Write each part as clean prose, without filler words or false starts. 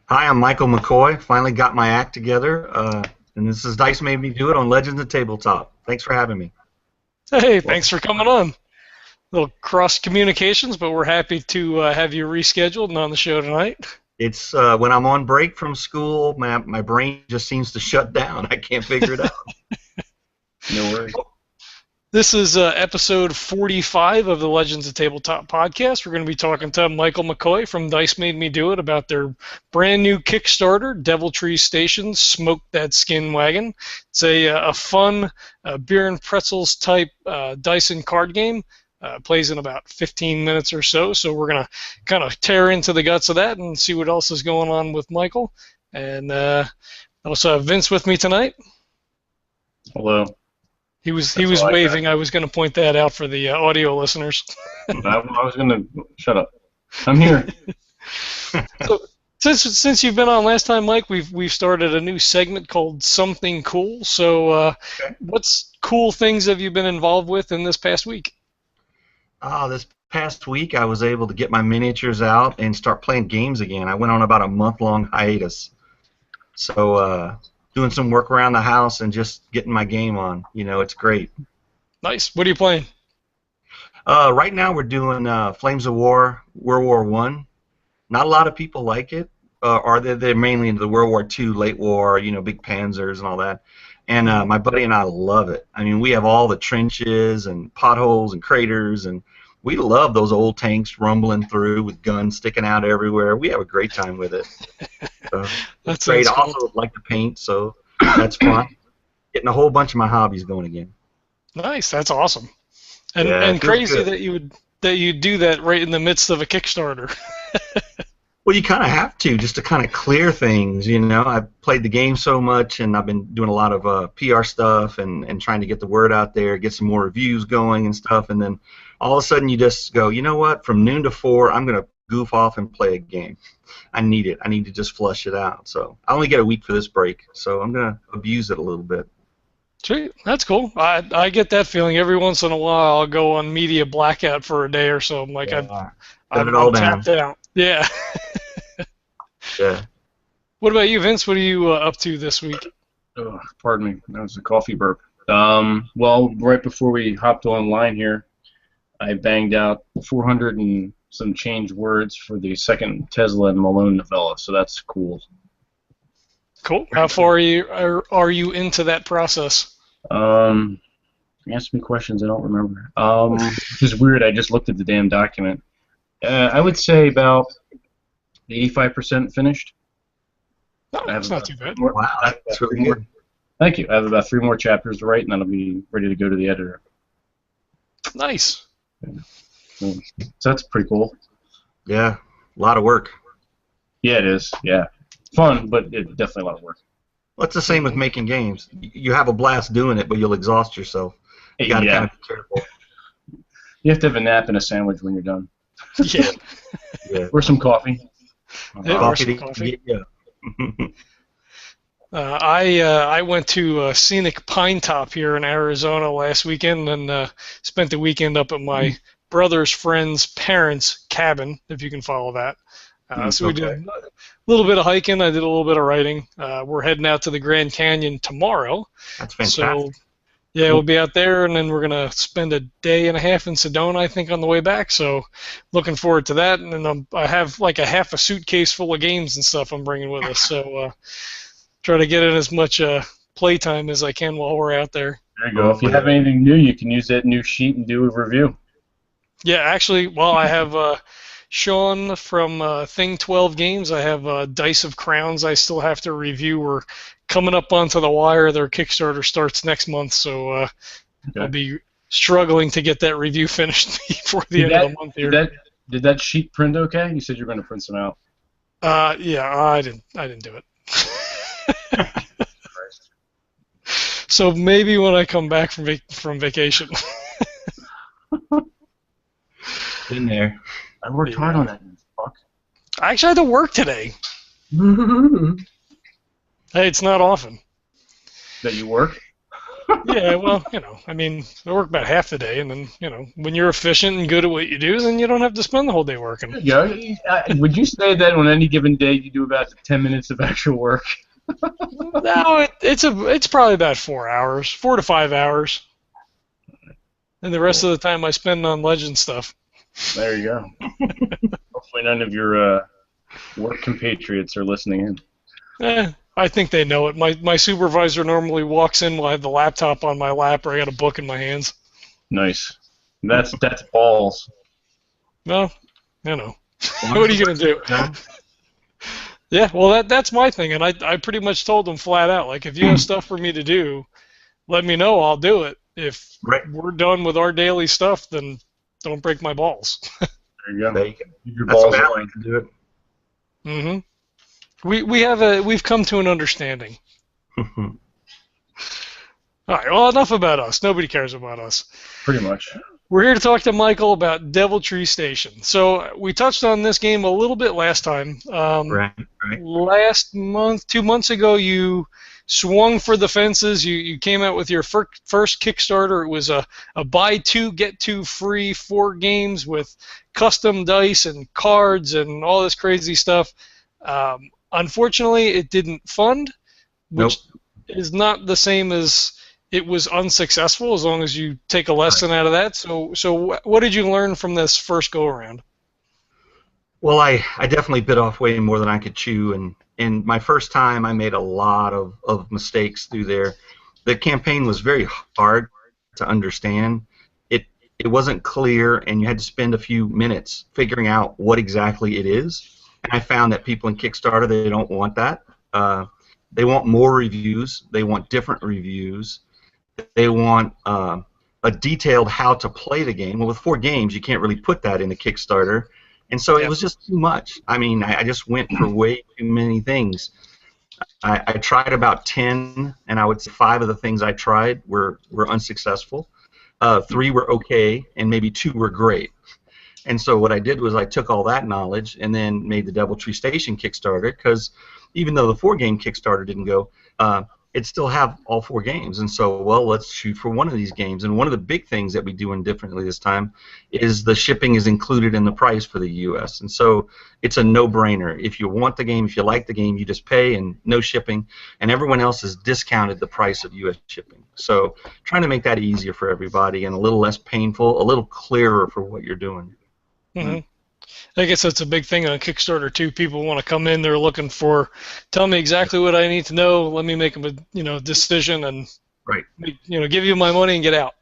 Hi, I'm Michael McCoy. Finally got my act together, and this is Dice Made Me Do It on Legends of Tabletop. Thanks for having me. Hey, Well, thanks for coming on. Little cross communications, but we're happy to have you rescheduled and on the show tonight. it's when I'm on break from school, my brain just seems to shut down. I can't figure it out. No worries. This is episode 45 of the Legends of Tabletop podcast. We're going to be talking to Michael McCoy from Dice Made Me Do It about their brand new Kickstarter, Devil Tree Station, Smoke That Skin Wagon. It's a fun beer and pretzels type dice and card game. Plays in about 15 minutes or so, so we're going to kind of tear into the guts of that and see what else is going on with Michael. And I also have Vince with me tonight. Hello. He was That's all I waving. I was going to point that out for the audio listeners. I was going to shut up. I'm here. So since you've been on last time, Mike, we've started a new segment called Something Cool. So Okay. what's cool things have you been involved with in this past week? This past week, I was able to get my miniatures out and start playing games again. I went on about a month-long hiatus, so doing some work around the house and just getting my game on. It's great. Nice. What are you playing? Right now, we're doing Flames of War, World War One. Not a lot of people like it, or they're mainly into the World War II, late war, big panzers and all that. And my buddy and I love it. I mean, we have all the trenches and potholes and craters, and we love those old tanks rumbling through with guns sticking out everywhere. We have a great time with it. That's Great. I cool. also like to paint, so that's fun. Getting a whole bunch of my hobbies going again. Nice. That's awesome. And Yeah, and it feels crazy good. that you do that right in the midst of a Kickstarter. Well, you kind of have to, just to kind of clear things, I've played the game so much, and I've been doing a lot of PR stuff and trying to get the word out there, get some more reviews going and stuff, and then all of a sudden you just go, you know what, from noon to 4, I'm going to goof off and play a game. I need it. I need to just flush it out. So I only get a week for this break, so I'm going to abuse it a little bit. Sweet. That's cool. I get that feeling every once in a while. I'll go on media blackout for a day or so. I'm like, Yeah. Shut I'm it all down. tapped out. Yeah. Yeah. What about you, Vince? What are you up to this week? Oh, pardon me. That was a coffee burp. Well, right before we hopped online here, I banged out 400 and some change words for the second Tesla and Malone novella, so that's cool. Cool. How far are you into that process? You asked me questions I don't remember. It's weird. I just looked at the damn document. I would say about 85% finished. No, I have it's not about too bad. Wow, that's really good. Thank you. I have about 3 more chapters to write, and then I'll be ready to go to the editor. Nice. So that's pretty cool. Yeah, a lot of work. Yeah, it is. Yeah, fun, but it's definitely a lot of work. Well, it's the same with making games. You have a blast doing it, but you'll exhaust yourself. You got to kind of be careful. You have to have a nap and a sandwich when you're done, Yeah. Yeah. or some coffee. Yeah, or Coffee some to coffee. get you. I went to scenic Pine Top here in Arizona last weekend and spent the weekend up at my brother's friend's parents' cabin, if you can follow that. So we did a little bit of hiking. I did a little bit of writing. We're heading out to the Grand Canyon tomorrow. That's fantastic. So, yeah, we'll be out there, and then we're going to spend a day and a half in Sedona, I think, on the way back. So, looking forward to that. And then I have like a half a suitcase full of games and stuff I'm bringing with us. So, try to get in as much playtime as I can while we're out there. There you go. If you have anything new, you can use that new sheet and do a review. Yeah, actually, well, I have Sean from Thing 12 Games. I have Dice of Crowns I still have to review. We're coming up onto the wire. Their Kickstarter starts next month, so I'll be struggling to get that review finished before the end of the month here. Did that sheet print okay? You said you were going to print some out. Yeah, I didn't do it. So maybe when I come back from vacation. Been there. I worked hard on that. Fuck. I actually had to work today. Hey, it's not often. That you work? Yeah, well, I mean, I work about half the day, and then, when you're efficient and good at what you do, then you don't have to spend the whole day working. Yeah. Would you say that on any given day you do about 10 minutes of actual work? No, it's probably about 4 hours, 4 to 5 hours, and the rest of the time I spend on Legend stuff. There you go. Hopefully none of your work compatriots are listening in. I think they know it. My supervisor normally walks in while I have the laptop on my lap or I got a book in my hands. Nice. That's balls. Well, what are you going to do? Yeah, well, that's my thing, and I pretty much told them flat out, like, if you have stuff for me to do, let me know, I'll do it. If we're done with our daily stuff, then don't break my balls. There you go. Keep your balls aligned. To do it. Mm-hmm. We've come to an understanding. All right, well, enough about us. Nobody cares about us. Pretty much. We're here to talk to Michael about Devil Tree Station. So we touched on this game a little bit last time. Right. Last month, 2 months ago, you swung for the fences. You came out with your first Kickstarter. It was a buy two, get two free 4 games with custom dice and cards and all this crazy stuff. Unfortunately, it didn't fund, which is not the same as it was unsuccessful, as long as you take a lesson out of that. So what did you learn from this first go-around? Well, I definitely bit off way more than I could chew, and my first time I made a lot of mistakes through there. The campaign was very hard to understand. It wasn't clear, and you had to spend a few minutes figuring out what exactly it is. And I found that people in Kickstarter, they don't want that. They want more reviews. They want different reviews. They want a detailed how to play the game. Well, with 4 games, you can't really put that in the Kickstarter. And so it was just too much. I mean, I just went for way too many things. I tried about 10, and I would say 5 of the things I tried were unsuccessful. 3 were okay, and maybe 2 were great. And so what I did was I took all that knowledge and then made the Devil Tree Station Kickstarter, because even though the 4-game Kickstarter didn't go, it still have all 4 games. And so, well, let's shoot for one of these games. And one of the big things that we're doing differently this time is the shipping is included in the price for the U.S. And so it's a no-brainer. If you want the game, if you like the game, you just pay and no shipping. And everyone else has discounted the price of U.S. shipping. So trying to make that easier for everybody and a little less painful, a little clearer for what you're doing. Mm-hmm. I guess that's a big thing on Kickstarter too. People want to come in; they're looking for, tell me exactly what I need to know. Let me make a decision and give you my money and get out.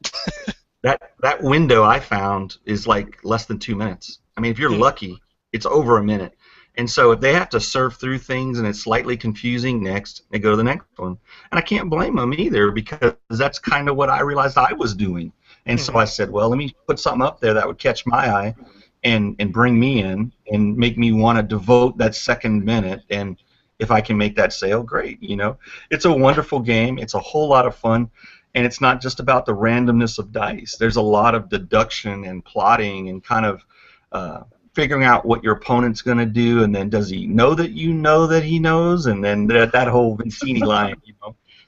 that window I found is like less than 2 minutes. I mean, if you're lucky, it's over a minute. And so if they have to surf through things and it's slightly confusing, next they go to the next one. And I can't blame them either, because that's kind of what I realized I was doing. And so I said, well, let me put something up there that would catch my eye and bring me in and make me want to devote that second minute. And if I can make that sale, great. It's a wonderful game. It's a whole lot of fun. And it's not just about the randomness of dice. There's a lot of deduction and plotting and kind of figuring out what your opponent's going to do, and then does he know that you know that he knows, and then that whole Vincini line,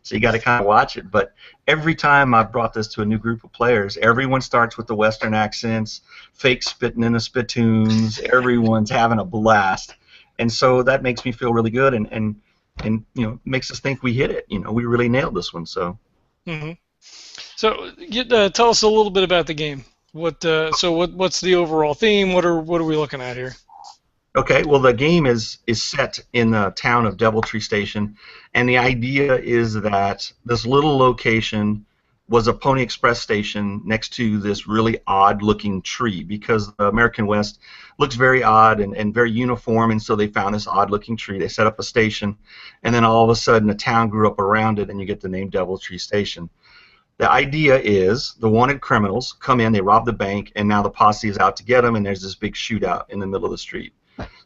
So you got to kind of watch it. But every time I've brought this to a new group of players, everyone starts with the Western accents, fake spitting in the spittoons. Everyone's having a blast, and so that makes me feel really good, and makes us think we hit it. We really nailed this one. So. Mm-hmm. So tell us a little bit about the game. What's the overall theme? What are we looking at here? Okay, well, the game is set in the town of Devil Tree Station, and the idea is that this little location was a Pony Express station next to this really odd-looking tree, because the American West looks very odd and very uniform, and so they found this odd-looking tree. They set up a station, and then all of a sudden a town grew up around it, and you get the name Devil Tree Station. The idea is the wanted criminals come in, they rob the bank, and now the posse is out to get them, and there's this big shootout in the middle of the street.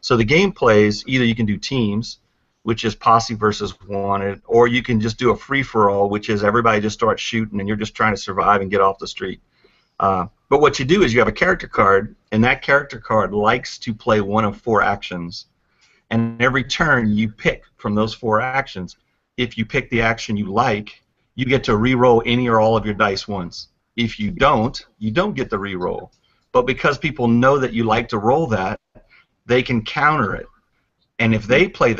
So the game plays, either you can do teams, which is posse versus wanted, or you can just do a free-for-all, which is everybody just starts shooting and you're just trying to survive and get off the street. But what you do is you have a character card, and that character card likes to play one of 4 actions. And every turn you pick from those 4 actions. If you pick the action you like, you get to re-roll any or all of your dice once. If you don't get the re-roll. But because people know that you like to roll that, they can counter it. And if they play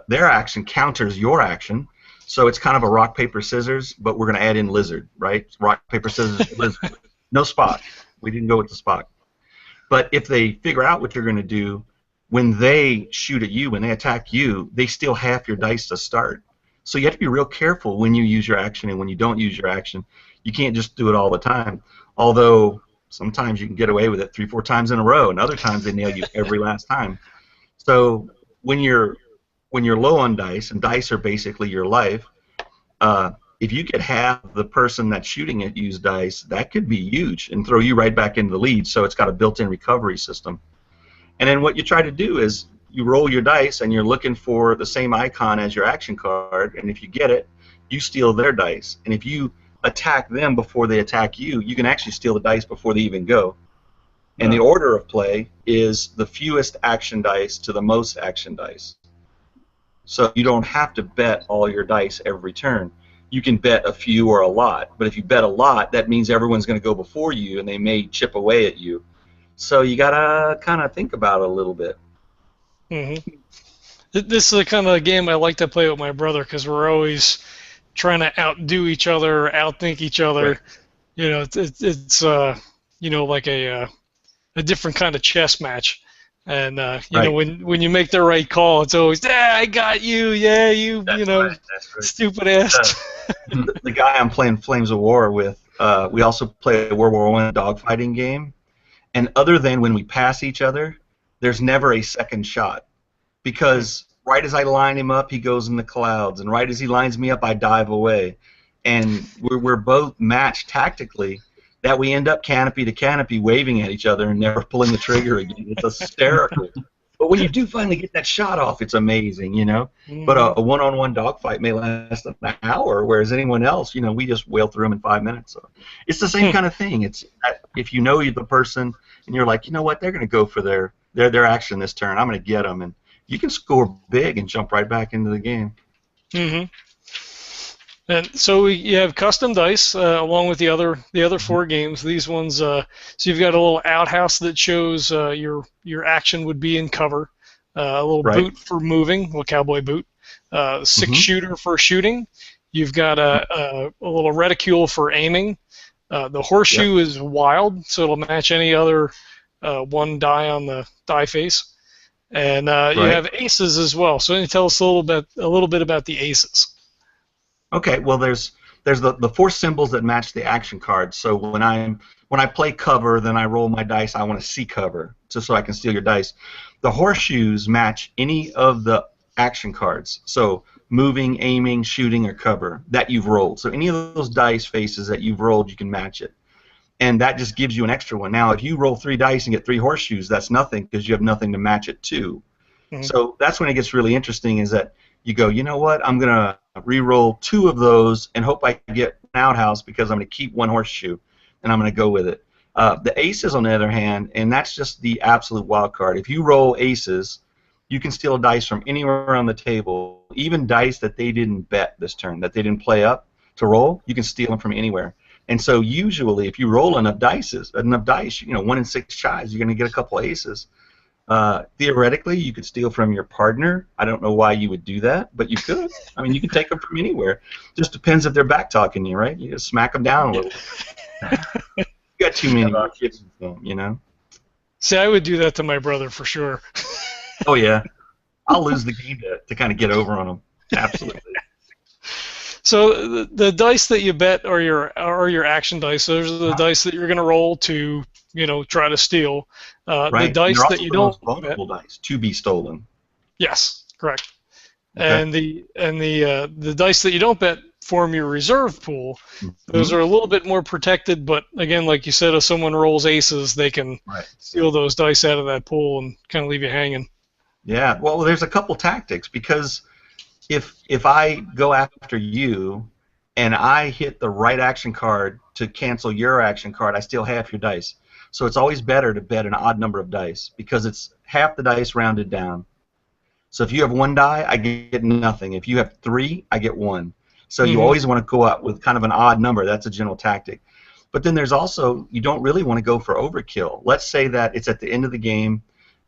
their action counters your action, so it's kind of a rock, paper, scissors, but we're going to add in lizard, right? Rock, paper, scissors, lizard. No Spock. We didn't go with the Spock. But if they figure out what you're going to do, when they shoot at you, when they attack you, they steal half your dice to start. So you have to be real careful when you use your action and when you don't use your action. You can't just do it all the time. Although sometimes you can get away with it 3-4 times in a row, and other times they nail you every last time. So when you're low on dice, and dice are basically your life, if you get half the person that's shooting it use dice, that could be huge and throw you right back into the lead. So it's got a built-in recovery system. And then what you try to do is you roll your dice and you're looking for the same icon as your action card, and if you get it, you steal their dice. And if you attack them before they attack you, you can actually steal the dice before they even go. And the order of play is the fewest action dice to the most action dice. So you don't have to bet all your dice every turn. You can bet a few or a lot, but if you bet a lot, that means everyone's going to go before you and they may chip away at you. So you got to kind of think about it a little bit. Mm-hmm. This is the kind of game I like to play with my brother because we're always trying to outdo each other, outthink each other. Right. You know, it's you know, like a different kind of chess match. And you know, when you make the right call, it's always, yeah, I got you, yeah, you know, right. Stupid ass. The guy I'm playing Flames of War with, we also play a World War I dogfighting game, and other than when we pass each other, there's never a second shot, because right as I line him up, he goes in the clouds, and right as he lines me up, I dive away, and we're both matched tactically, that we end up canopy to canopy waving at each other and never pulling the trigger again. It's hysterical. But when you do finally get that shot off, it's amazing, you know. Mm-hmm. But a one-on-one dogfight may last an hour, whereas anyone else, you know, we just wail through them in 5 minutes. So it's the same kind of thing. It's if you know the person and you're like, you know what, they're going to go for their action this turn. I'm going to get them, and you can score big and jump right back into the game. Mm-hmm. And so you have custom dice along with the other 4 games. These ones, so you've got a little outhouse that shows your action would be in cover, a little boot for moving, a little cowboy boot, 6-shooter for shooting. You've got a little reticule for aiming. The horseshoe is wild, so it'll match any other one die on the die face. And you have aces as well. So can you tell us a little bit about the aces? Okay, well, there's the 4 symbols that match the action cards. So when I play cover, then I roll my dice. I want to see cover, just so I can steal your dice. The horseshoes match any of the action cards. So moving, aiming, shooting, or cover that you've rolled. So any of those dice faces that you've rolled, you can match it, and that just gives you an extra one. Now, if you roll 3 dice and get 3 horseshoes, that's nothing because you have nothing to match it to. Mm-hmm. So that's when it gets really interesting. Is that you go, you know what, I'm going to re-roll 2 of those and hope I get an outhouse because I'm going to keep 1 horseshoe, and I'm going to go with it. The aces, on the other hand, and that's just the absolute wild card. If you roll aces, you can steal dice from anywhere on the table, even dice that they didn't bet this turn, that they didn't play up to roll, you can steal them from anywhere. And so usually if you roll enough dice, you know, 1 in 6 tries, you're going to get a couple aces. Theoretically, you could steal from your partner. I don't know why you would do that, but you could. I mean, you can take them from anywhere. Just depends if they're back talking you, right? You just smack them down a little. You got too many kids, you know. See, I would do that to my brother for sure. Oh yeah, I'll lose the game to kind of get over on them. Absolutely. So the dice that you bet are your action dice. Those are the dice that you're going to roll to, you know, try to steal. The dice that you don't vulnerable dice to be stolen. Yes, correct. Okay. And the dice that you don't bet form your reserve pool. Mm-hmm. Those are a little bit more protected, but again, like you said, if someone rolls aces, they can steal those dice out of that pool and kind of leave you hanging. Yeah, well, there's a couple tactics, because if I go after you and I hit the right action card to cancel your action card, I steal half your dice. So it's always better to bet an odd number of dice, because it's half the dice rounded down. So if you have 1 die, I get nothing. If you have 3, I get 1. So you always want to go out with kind of an odd number. That's a general tactic. But then there's also, you don't really want to go for overkill. Let's say that it's at the end of the game,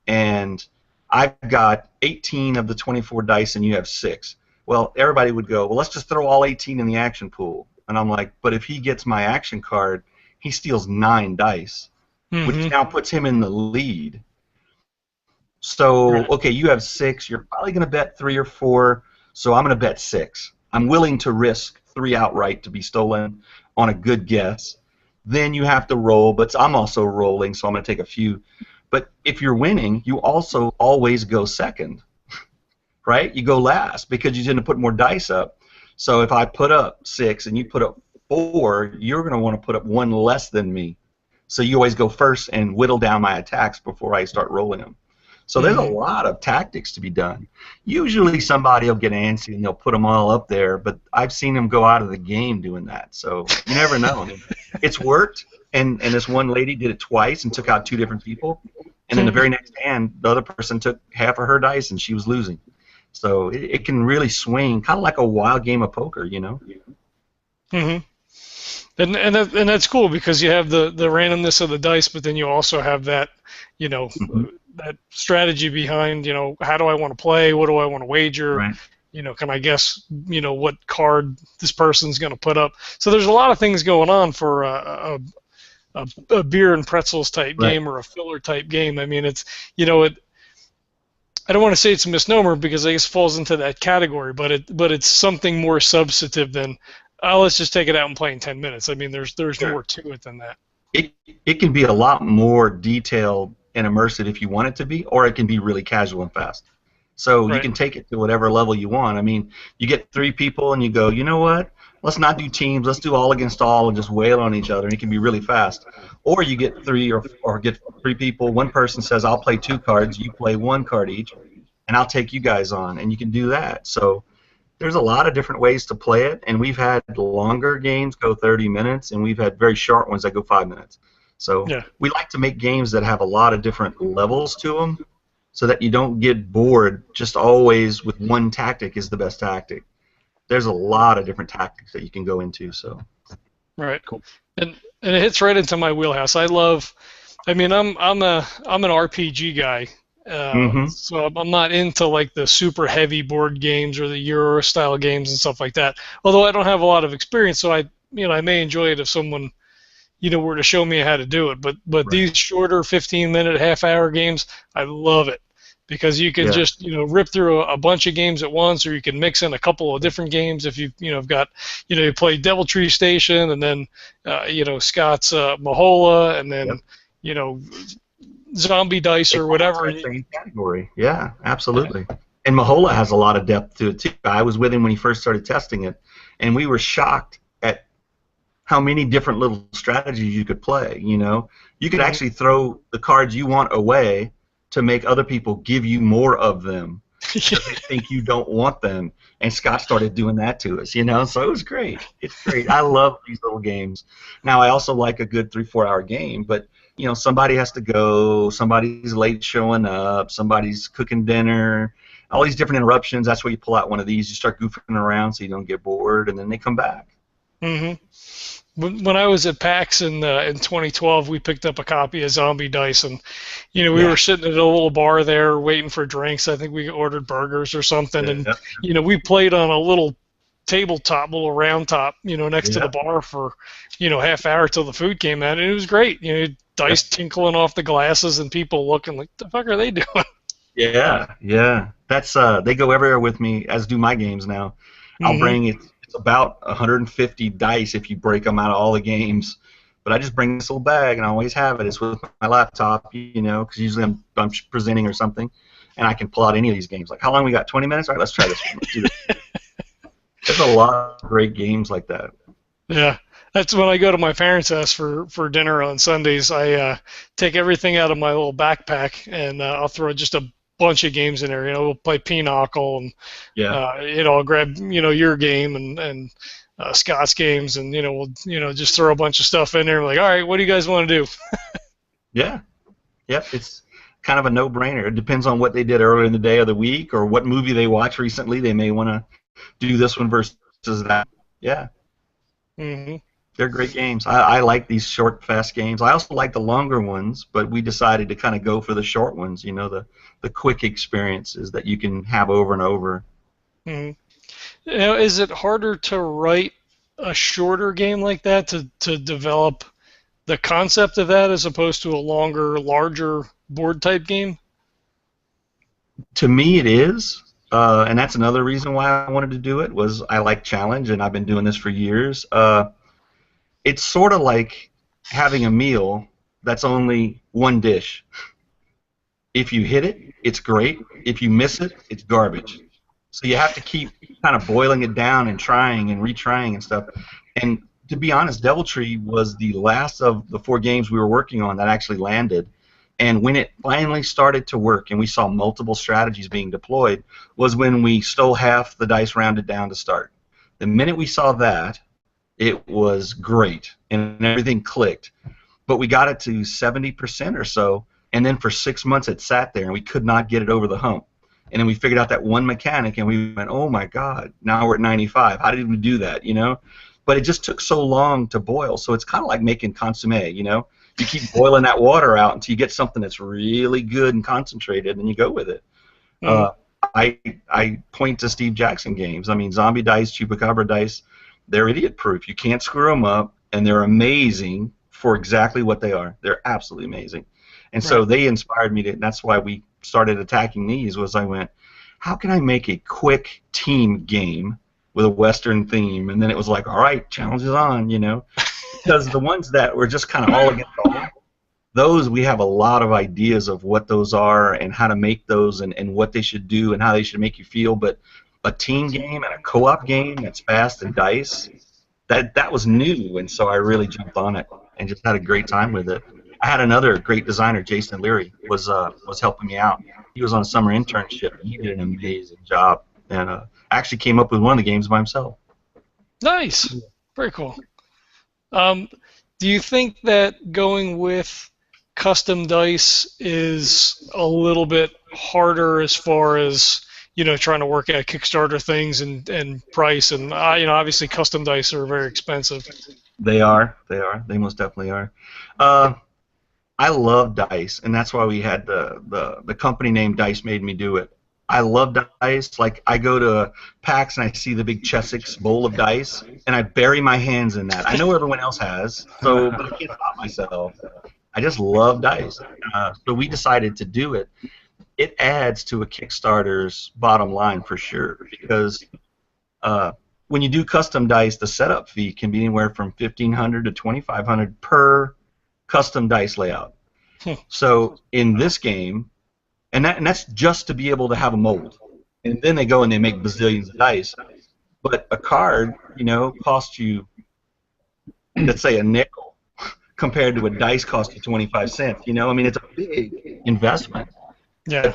and I've got 18 of the 24 dice, and you have 6. Well, everybody would go, well, let's just throw all 18 in the action pool. And I'm like, but if he gets my action card, he steals 9 dice, which now puts him in the lead. So, okay, you have 6. You're probably going to bet 3 or 4, so I'm going to bet 6. I'm willing to risk 3 outright to be stolen on a good guess. Then you have to roll, but I'm also rolling, so I'm going to take a few. But if you're winning, you also always go second, right? You go last because you tend to put more dice up. So if I put up 6 and you put up 4, you're going to want to put up 1 less than me. So you always go first and whittle down my attacks before I start rolling them. So there's a lot of tactics to be done. Usually somebody will get antsy and they'll put them all up there, but I've seen them go out of the game doing that. So you never know. I mean, it's worked, and this one lady did it twice and took out 2 different people. And then the very next hand, the other person took half of her dice and she was losing. So it can really swing, kind of like a wild game of poker, you know? And that's cool because you have the randomness of the dice, but then you also have that, you know, that strategy behind, you know, how do I want to play? What do I want to wager? Right. You know, can I guess, you know, what card this person's going to put up? So there's a lot of things going on for a beer and pretzels type game or a filler type game. I mean, it's, you know, I don't want to say it's a misnomer because I guess it falls into that category, but it's something more substantive than, let's just take it out and play in 10 minutes. I mean, there's more to it than that. It can be a lot more detailed and immersive if you want it to be, or it can be really casual and fast. So you can take it to whatever level you want. I mean, you get 3 people and you go, you know what? Let's not do teams. Let's do all against all and just wail on each other. And it can be really fast. Or you get 3 or get 3 people. One person says, I'll play 2 cards. You play 1 card each, and I'll take you guys on. And you can do that. So there's a lot of different ways to play it. And we've had longer games go 30 minutes, and we've had very short ones that go 5 minutes. So we like to make games that have a lot of different levels to them so that you don't get bored just always with one tactic is the best tactic. There's a lot of different tactics that you can go into. So cool. And it hits right into my wheelhouse. I mean, I'm an RPG guy. So I'm not into like the super heavy board games or the Euro style games and stuff like that. Although I don't have a lot of experience, so I may enjoy it if someone were to show me how to do it. But these shorter 15-minute, half-hour games, I love it because you can just rip through a bunch of games at once, or you can mix in a couple of different games if you got you play Devil Tree Station and then Scott's Mahola and then Zombie Dice or whatever. Same category. Yeah, absolutely. And Mahola has a lot of depth to it too. I was with him when he first started testing it, and we were shocked at how many different little strategies you could play. You could actually throw the cards you want away to make other people give you more of them because they think you don't want them. And Scott started doing that to us, so it was great. It's great. I love these little games. Now, I also like a good 3-4 hour game, but somebody has to go, somebody's late showing up, somebody's cooking dinner, all these different interruptions. That's where you pull out one of these, you start goofing around so you don't get bored, and then they come back. When I was at PAX in 2012, we picked up a copy of Zombie Dice, and we were sitting at a little bar there waiting for drinks. I think we ordered burgers or something, and we played on a little tabletop, little round top, next to the bar for half hour till the food came out, and it was great. Dice tinkling off the glasses and people looking like, the fuck are they doing? Yeah. That's they go everywhere with me, as do my games now. I'll bring it. It's about 150 dice if you break them out of all the games. But I just bring this little bag, and I always have it. It's with my laptop, because usually I'm presenting or something, and I can pull out any of these games. Like, how long we got? 20 minutes? All right, let's try this one. Let's do this. There's a lot of great games like that. Yeah. That's when I go to my parents' house for dinner on Sundays. I take everything out of my little backpack, and I'll throw just a bunch of games in there. We'll play Pinochle, and I'll grab your game and Scott's games, and we'll just throw a bunch of stuff in there. Like, all right, what do you guys want to do? Yep. It's kind of a no-brainer. It depends on what they did earlier in the day or the week, or what movie they watched recently. They may want to do this one versus that. Yeah. Mm-hmm. They're great games. I like these short, fast games. I also like the longer ones, but we decided to kind of go for the short ones, the quick experiences that you can have over and over. Mm-hmm. Is it harder to write a shorter game like that to develop the concept of that as opposed to a longer, larger board type game? To me, it is, and that's another reason why I wanted to do it, was I like challenge, and I've been doing this for years. It's sort of like having a meal that's only one dish. If you hit it, it's great. If you miss it, it's garbage. So you have to keep kind of boiling it down and trying and retrying and stuff. And to be honest, Devil Tree was the last of the 4 games we were working on that actually landed. And when it finally started to work and we saw multiple strategies being deployed was when we stole half the dice rounded down to start. The minute we saw that, it was great and everything clicked. But we got it to 70% or so, and then for 6 months it sat there and we could not get it over the hump. And then we figured out that one mechanic and we went, oh my God, now we're at 95. How did we do that, But it just took so long to boil. So it's kind of like making consommé, You keep boiling that water out until you get something that's really good and concentrated, and you go with it. Mm-hmm. I point to Steve Jackson games. I mean, Zombie Dice, Chupacabra Dice, they're idiot-proof. You can't screw them up, and they're amazing for exactly what they are. They're absolutely amazing. And so they inspired me to, and that's why we started attacking these, was I went, how can I make a quick team game with a Western theme? And then it was like, all right, challenge is on, Because the ones that were just kind of all against all, those we have a lot of ideas of what those are and how to make those and what they should do and how they should make you feel. But a team game and a co-op game that's fast and dice, that was new, and so I really jumped on it and just had a great time with it. I had another great designer, Jason Leary, was helping me out. He was on a summer internship, and he did an amazing job, and actually came up with one of the games by himself. Nice. Very cool. Do you think that going with custom dice is a little bit harder as far as trying to work out Kickstarter things and price, and obviously custom dice are very expensive. They are. They most definitely are. I love dice, and that's why we had the company name Dice Made Me Do It. I love dice. Like, I go to PAX and I see the big Chessex bowl of dice, and I bury my hands in that. I know everyone else has, but I can't stop myself. I just love dice. So we decided to do it. It adds to a Kickstarter's bottom line for sure, because when you do custom dice, the setup fee can be anywhere from $1,500 to $2,500 per custom dice layout. So in this game, and that's just to be able to have a mold, and then they go and they make bazillions of dice. But a card, costs you, let's say, a nickel compared to a dice cost you 25 cents. I mean, it's a big investment. Yeah.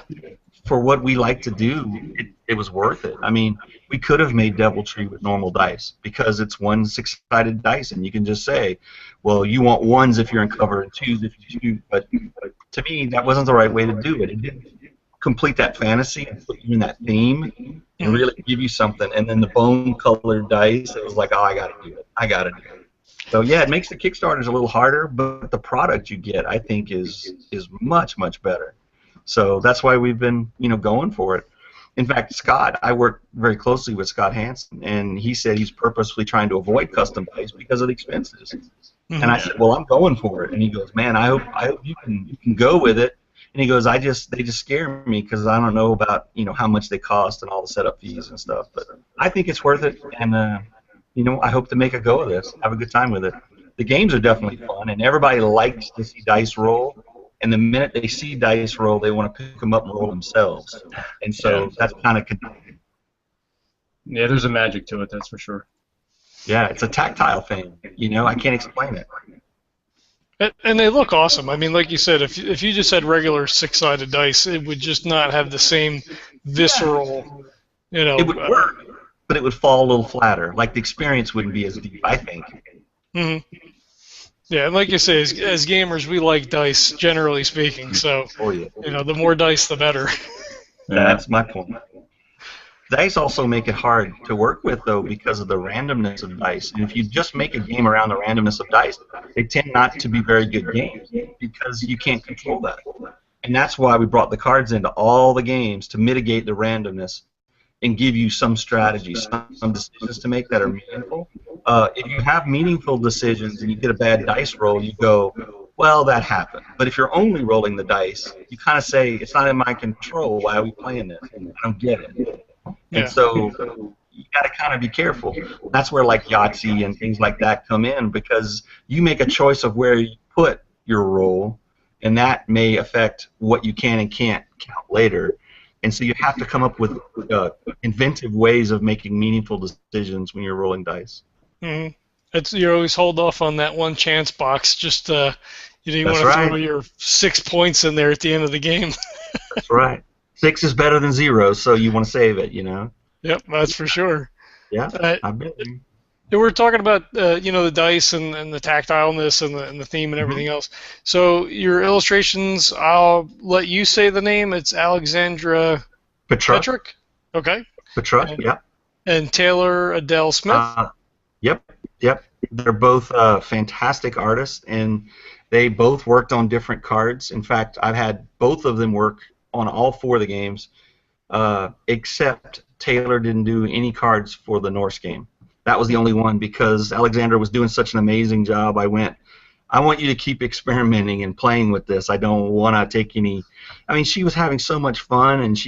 For what we like to do, it was worth it. I mean, we could have made Devil Tree with normal dice because it's one 6-sided dice, and you can just say, well, you want ones if you're in cover and twos if you choose. But to me, that wasn't the right way to do it. It didn't complete that fantasy and put you in that theme and really give you something. And then the bone-colored dice, it was like, oh, I got to do it. So yeah, it makes the Kickstarters a little harder, but the product you get, I think, is much, much better. So that's why we've been, going for it. In fact, Scott, I work very closely with Scott Hansen, and he said he's purposefully trying to avoid custom dice because of the expenses. Mm-hmm. And I said, well, I'm going for it. And he goes, man, I hope you can go with it. And he goes, they just scare me because I don't know about, how much they cost and all the setup fees and stuff. But I think it's worth it, and I hope to make a go of this, have a good time with it. The games are definitely fun, and everybody likes to see dice roll. And the minute they see dice roll, they want to pick them up and roll themselves. And so that's kind of connected. Yeah, there's a magic to it, that's for sure. Yeah, it's a tactile thing. I can't explain it. And they look awesome. I mean, like you said, if you just had regular 6-sided dice, it would just not have the same visceral, It would work, but it would fall a little flatter. Like, the experience wouldn't be as deep, I think. Mm-hmm. Yeah, and like you say, as gamers, we like dice, generally speaking. So, the more dice, the better. That's my point. Dice also make it hard to work with, though, because of the randomness of dice. And if you just make a game around the randomness of dice, they tend not to be very good games because you can't control that. And that's why we brought the cards into all the games to mitigate the randomness and give you some strategies, some decisions to make that are meaningful. If you have meaningful decisions and you get a bad dice roll, you go, well, that happened. But if you're only rolling the dice, you kind of say, it's not in my control. Why are we playing this? I don't get it. And Yeah. so you got to kind of be careful. That's where like Yahtzee and things like that come in, because you make a choice of where you put your roll, and that may affect what you can and can't count later. And so you have to come up with inventive ways of making meaningful decisions when you're rolling dice. Mm-hmm. You always hold off on that one chance box. Just you That's want to right. throw your 6 points in there at the end of the game. That's right. 6 is better than 0, so you want to save it, Yep, that's for sure. Yeah, I've been there. We're talking about the dice and the tactileness and the theme and everything else. So your illustrations, I'll let you say the name. It's Alexandra Petrick. Okay. Petrick, yeah. And Taylor Adele Smith. Yep. They're both fantastic artists, and they both worked on different cards. In fact, I've had both of them work on all 4 of the games, except Taylor didn't do any cards for the Norse game. That was the only one, because Alexandra was doing such an amazing job. I want you to keep experimenting and playing with this. I don't want to take any. I mean, she was having so much fun, and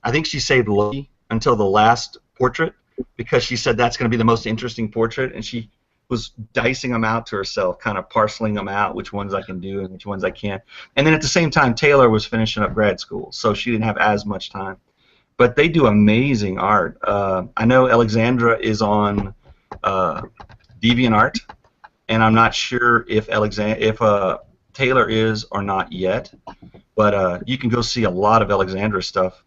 I think she saved Loki until the last portrait, because she said that's going to be the most interesting portrait, and she was dicing them out to herself, kind of parceling them out, which ones I can do and which ones I can't. And then at the same time, Taylor was finishing up grad school, so she didn't have as much time. But they do amazing art. I know Alexandra is on DeviantArt, and I'm not sure if Taylor is or not yet. But you can go see a lot of Alexandra's stuff.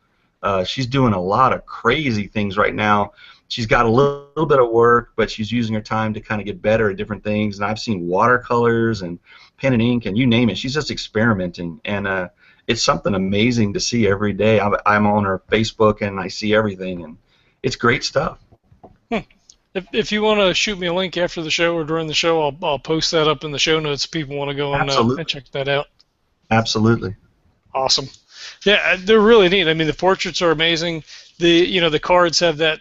She's doing a lot of crazy things right now. She's got a little bit of work, but she's using her time to kind of get better at different things. And I've seen watercolors and pen and ink and you name it. She's just experimenting, and it's something amazing to see every day. I'm on her Facebook and I see everything, and it's great stuff. If you want to shoot me a link after the show or during the show, I'll post that up in the show notes. People want to go and check that out. Absolutely. Awesome. Yeah, they're really neat. I mean, the portraits are amazing. The cards have that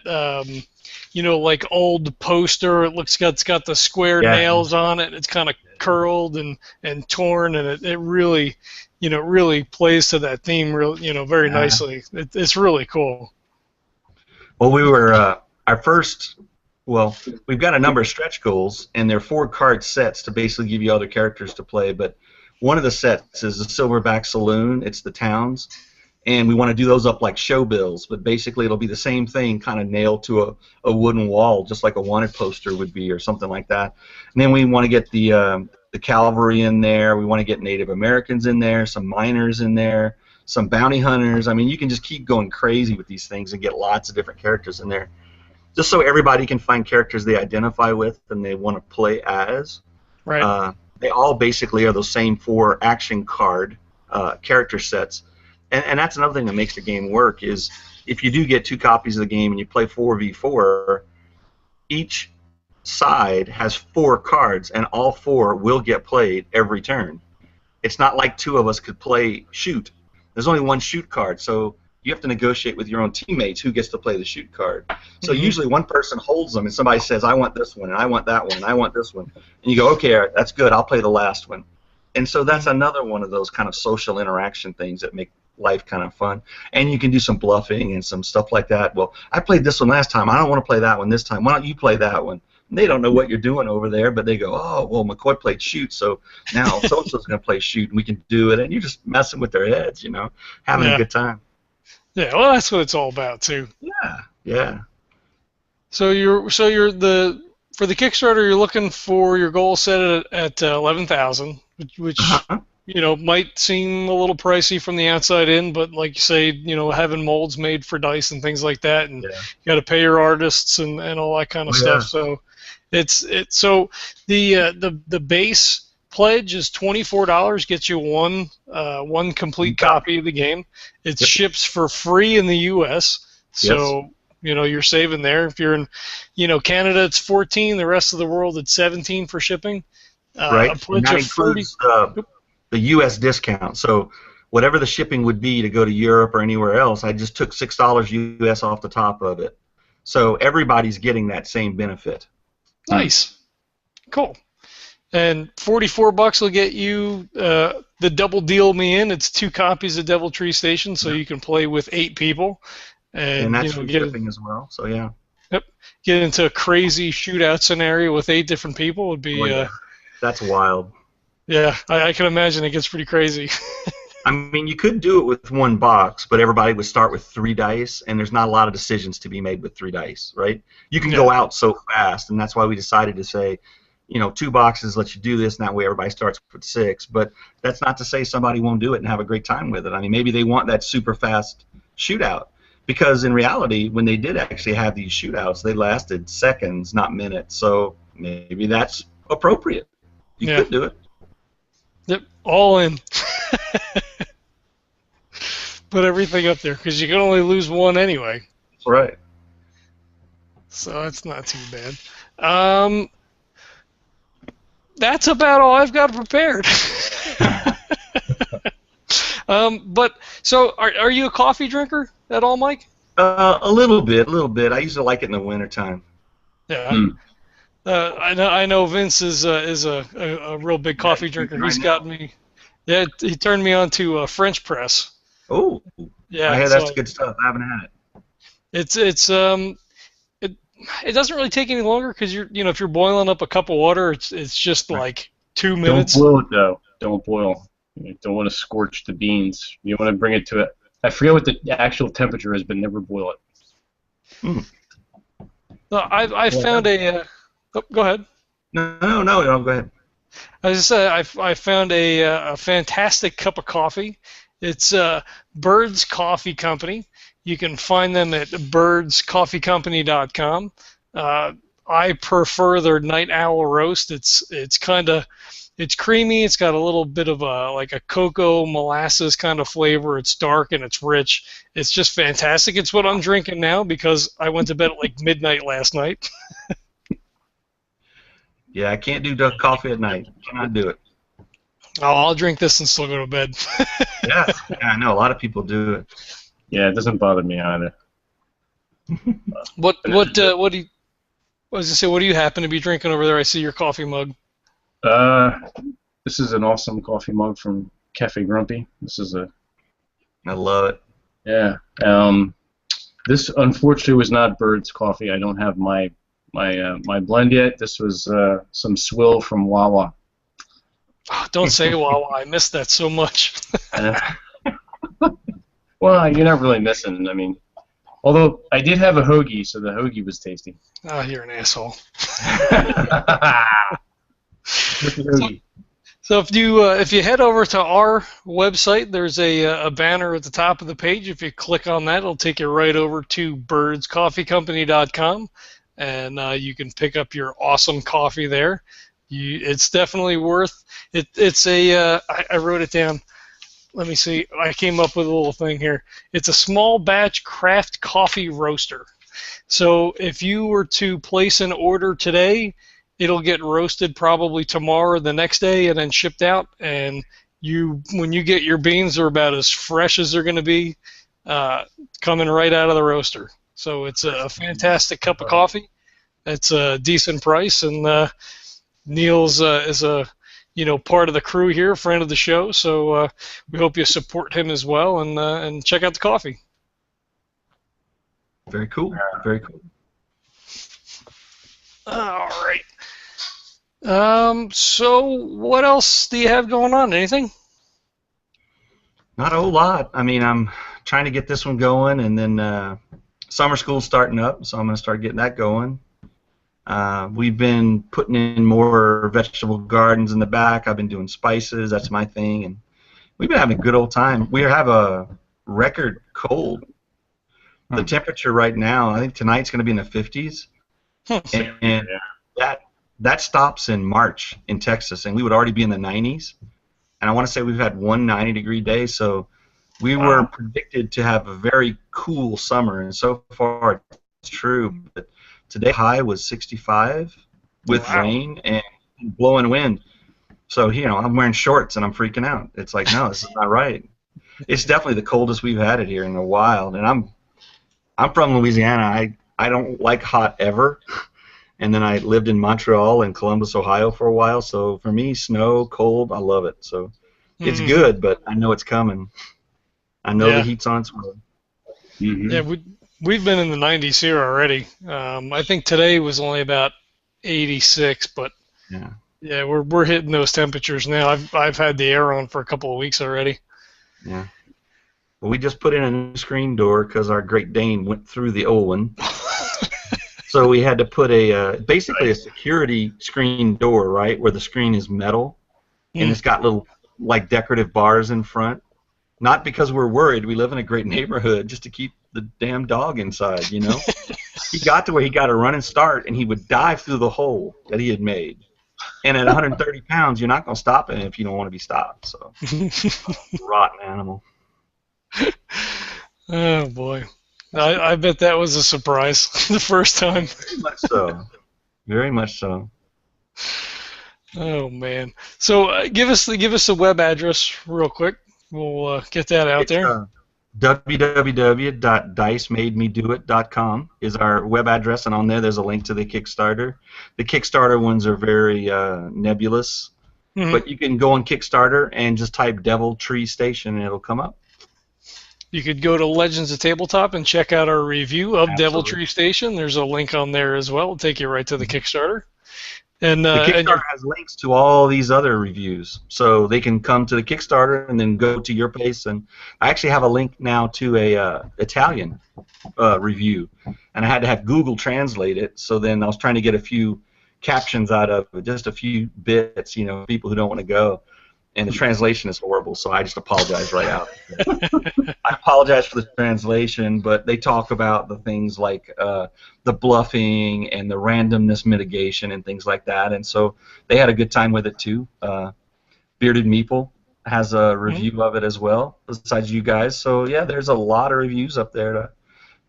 like old poster. It's got the square nails on it. It's kind of curled and torn, and it really really plays to that theme very nicely. It's really cool. Well, we were we've got a number of stretch goals, and they're 4 card sets to basically give you other characters to play. But one of the sets is the Silverback Saloon. It's the towns, and we want to do those up like show bills. But basically, it'll be the same thing, kind of nailed to a wooden wall, just like a wanted poster would be, or something like that. And then we want to get the cavalry in there. We want to get Native Americans in there, some miners in there, some bounty hunters. I mean, you can just keep going crazy with these things and get lots of different characters in there, just so everybody can find characters they identify with and they want to play as. Right. They all basically are those same 4 action card character sets. And that's another thing that makes the game work is if you do get 2 copies of the game and you play 4v4, each side has 4 cards, and all 4 will get played every turn. It's not like 2 of us could play shoot. There's only 1 shoot card, so you have to negotiate with your own teammates who gets to play the shoot card. So usually one person holds them, and somebody says, I want this one, and I want that one, and I want this one. And you go, okay, that's good, I'll play the last one. And so that's another one of those kind of social interaction things that make life kind of fun. And you can do some bluffing and some stuff like that. Well, I played this one last time. I don't want to play that one this time. Why don't you play that one? And they don't know what you're doing over there, but they go, oh, well, McCoy played shoot, so now so-and-so's going to play shoot, and we can do it. And you're just messing with their heads, having a good time. Yeah, well, that's what it's all about, too. Yeah. So for the Kickstarter, you're looking for your goal set at 11,000, which might seem a little pricey from the outside in, but like you say, having molds made for dice and things like that, and you got to pay your artists and all that kind of stuff. So so the base pledge is $24, gets you one complete copy of the game. It ships for free in the U.S. So you're saving there. If you're in, Canada, it's 14. The rest of the world, it's 17 for shipping. Right, A and pledge that of 40. includes the U.S. discount. So whatever the shipping would be to go to Europe or anywhere else, I just took $6 U.S. off the top of it. So everybody's getting that same benefit. Nice. Cool. And $44 will get you the double deal me in. It's 2 copies of Devil Tree Station, so you can play with 8 people. And that's free shipping as well, so yeah. Yep. Get into a crazy shootout scenario with 8 different people would be... that's wild. Yeah, I can imagine it gets pretty crazy. I mean, you could do it with 1 box, but everybody would start with 3 dice, and there's not a lot of decisions to be made with 3 dice, right? You can go out so fast, and that's why we decided to say, 2 boxes lets you do this, and that way everybody starts with 6. But that's not to say somebody won't do it and have a great time with it. I mean, maybe they want that super fast shootout, because in reality, when they did actually have these shootouts, they lasted seconds, not minutes. So maybe that's appropriate. You could do it. Yep, all in. Put everything up there, because you can only lose 1 anyway. Right. So that's not too bad. That's about all I've got prepared. But so, are you a coffee drinker at all, Mike? A little bit. I used to like it in the wintertime. Yeah. I know Vince is a real big coffee drinker. He's got me. Yeah, he turned me on to French press. Oh. Yeah. I hear that's good stuff. I haven't had it. It doesn't really take any longer because if you're boiling up a cup of water, it's just like 2 minutes. Don't boil it though. Don't boil. You don't want to scorch the beans. You want to bring it to it. I forget what the actual temperature is, but never boil it. No, I found a. Go ahead. No, go ahead. I was just I found a fantastic cup of coffee. It's Bird's Coffee Company. You can find them at birdscoffeecompany.com. I prefer their Night Owl roast. It's creamy. It's got a little bit of like a cocoa molasses kind of flavor. It's dark and it's rich. It's just fantastic. It's what I'm drinking now because I went to bed at like midnight last night. Yeah, I can't do coffee at night. Cannot do it. Oh, I'll drink this and still go to bed. Yeah, I know a lot of people do it. Yeah, it doesn't bother me either. What do you? I was gonna say, what do you happen to be drinking over there? I see your coffee mug. This is an awesome coffee mug from Cafe Grumpy. I love it. Yeah. This unfortunately was not Bird's coffee. I don't have my blend yet. This was some swill from Wawa. Oh, don't say Wawa. I missed that so much. Well, you're not really missing. I mean, although I did have a hoagie, so the hoagie was tasty. Oh, you're an asshole. So if you head over to our website, there's a banner at the top of the page. If you click on that, it'll take you right over to birdscoffeecompany.com, and you can pick up your awesome coffee there. It's definitely worth it. I wrote it down. Let me see. I came up with a little thing here. It's a small batch craft coffee roaster. So if you were to place an order today, it'll get roasted probably tomorrow or the next day and then shipped out. And when you get your beans, they're about as fresh as they're going to be coming right out of the roaster. So it's a fantastic cup of coffee. It's a decent price, and Neil's is a part of the crew here, friend of the show. So we hope you support him as well and check out the coffee. Very cool. Very cool. All right. So what else do you have going on? Anything? Not a whole lot. I mean, I'm trying to get this one going, and then summer school's starting up, so I'm going to start getting that going. We've been putting in more vegetable gardens in the back. I've been doing spices. That's my thing, and we've been having a good old time. We have a record cold. The temperature right now, I think tonight's going to be in the 50s, and that stops in March in Texas, and we would already be in the 90s. And I want to say we've had one 90-degree day, so we were predicted to have a very cool summer, and so far true. But today high was 65 with Wow. rain and blowing wind. So, I'm wearing shorts and I'm freaking out. It's like, no, this is not right. It's definitely the coldest we've had it here in a while. And I'm from Louisiana. I don't like hot ever. And then I lived in Montreal and Columbus, Ohio for a while. So for me, snow, cold, I love it. So it's Mhm. good, but I know it's coming. I know the Yeah. heat's on its way. Mm-hmm. Yeah, we've been in the 90s here already. I think today was only about 86, but Yeah. yeah, we're hitting those temperatures now. I've had the air on for a couple of weeks already. Yeah. Well, we just put in a new screen door because our Great Dane went through the old one. So we had to put basically a security screen door, right, where the screen is metal, and Mm. it's got little like decorative bars in front. Not because we're worried. We live in a great neighborhood, just to keep the damn dog inside. He got to where he got a running start, and he would dive through the hole that he had made. And at 130 pounds, you're not going to stop him if you don't want to be stopped. So, rotten animal. Oh boy, I bet that was a surprise the first time. Very much so. Very much so. Oh man. So give us the web address real quick. We'll get that out It's there. www.dicemademedouit.com is our web address, and on there's a link to the Kickstarter. The Kickstarter ones are very nebulous, Mhm. but you can go on Kickstarter and just type Devil Tree Station, and it'll come up. You could go to Legends of Tabletop and check out our review of Devil Absolutely. Tree Station. There's a link on there as well. It'll take you right to the Kickstarter. And The and your Kickstarter has links to all these other reviews, so they can come to the Kickstarter and then go to your place. And I actually have a link now to a Italian review, and I had to have Google translate it. So then I was trying to get a few captions out of it, just a few bits, people who don't want to go. And the translation is horrible, so I just apologize right out. I apologize for the translation, but they talk about the things like the bluffing and the randomness mitigation and things like that, and so they had a good time with it too. Bearded Meeple has a review of it as well, besides you guys. So yeah, there's a lot of reviews up there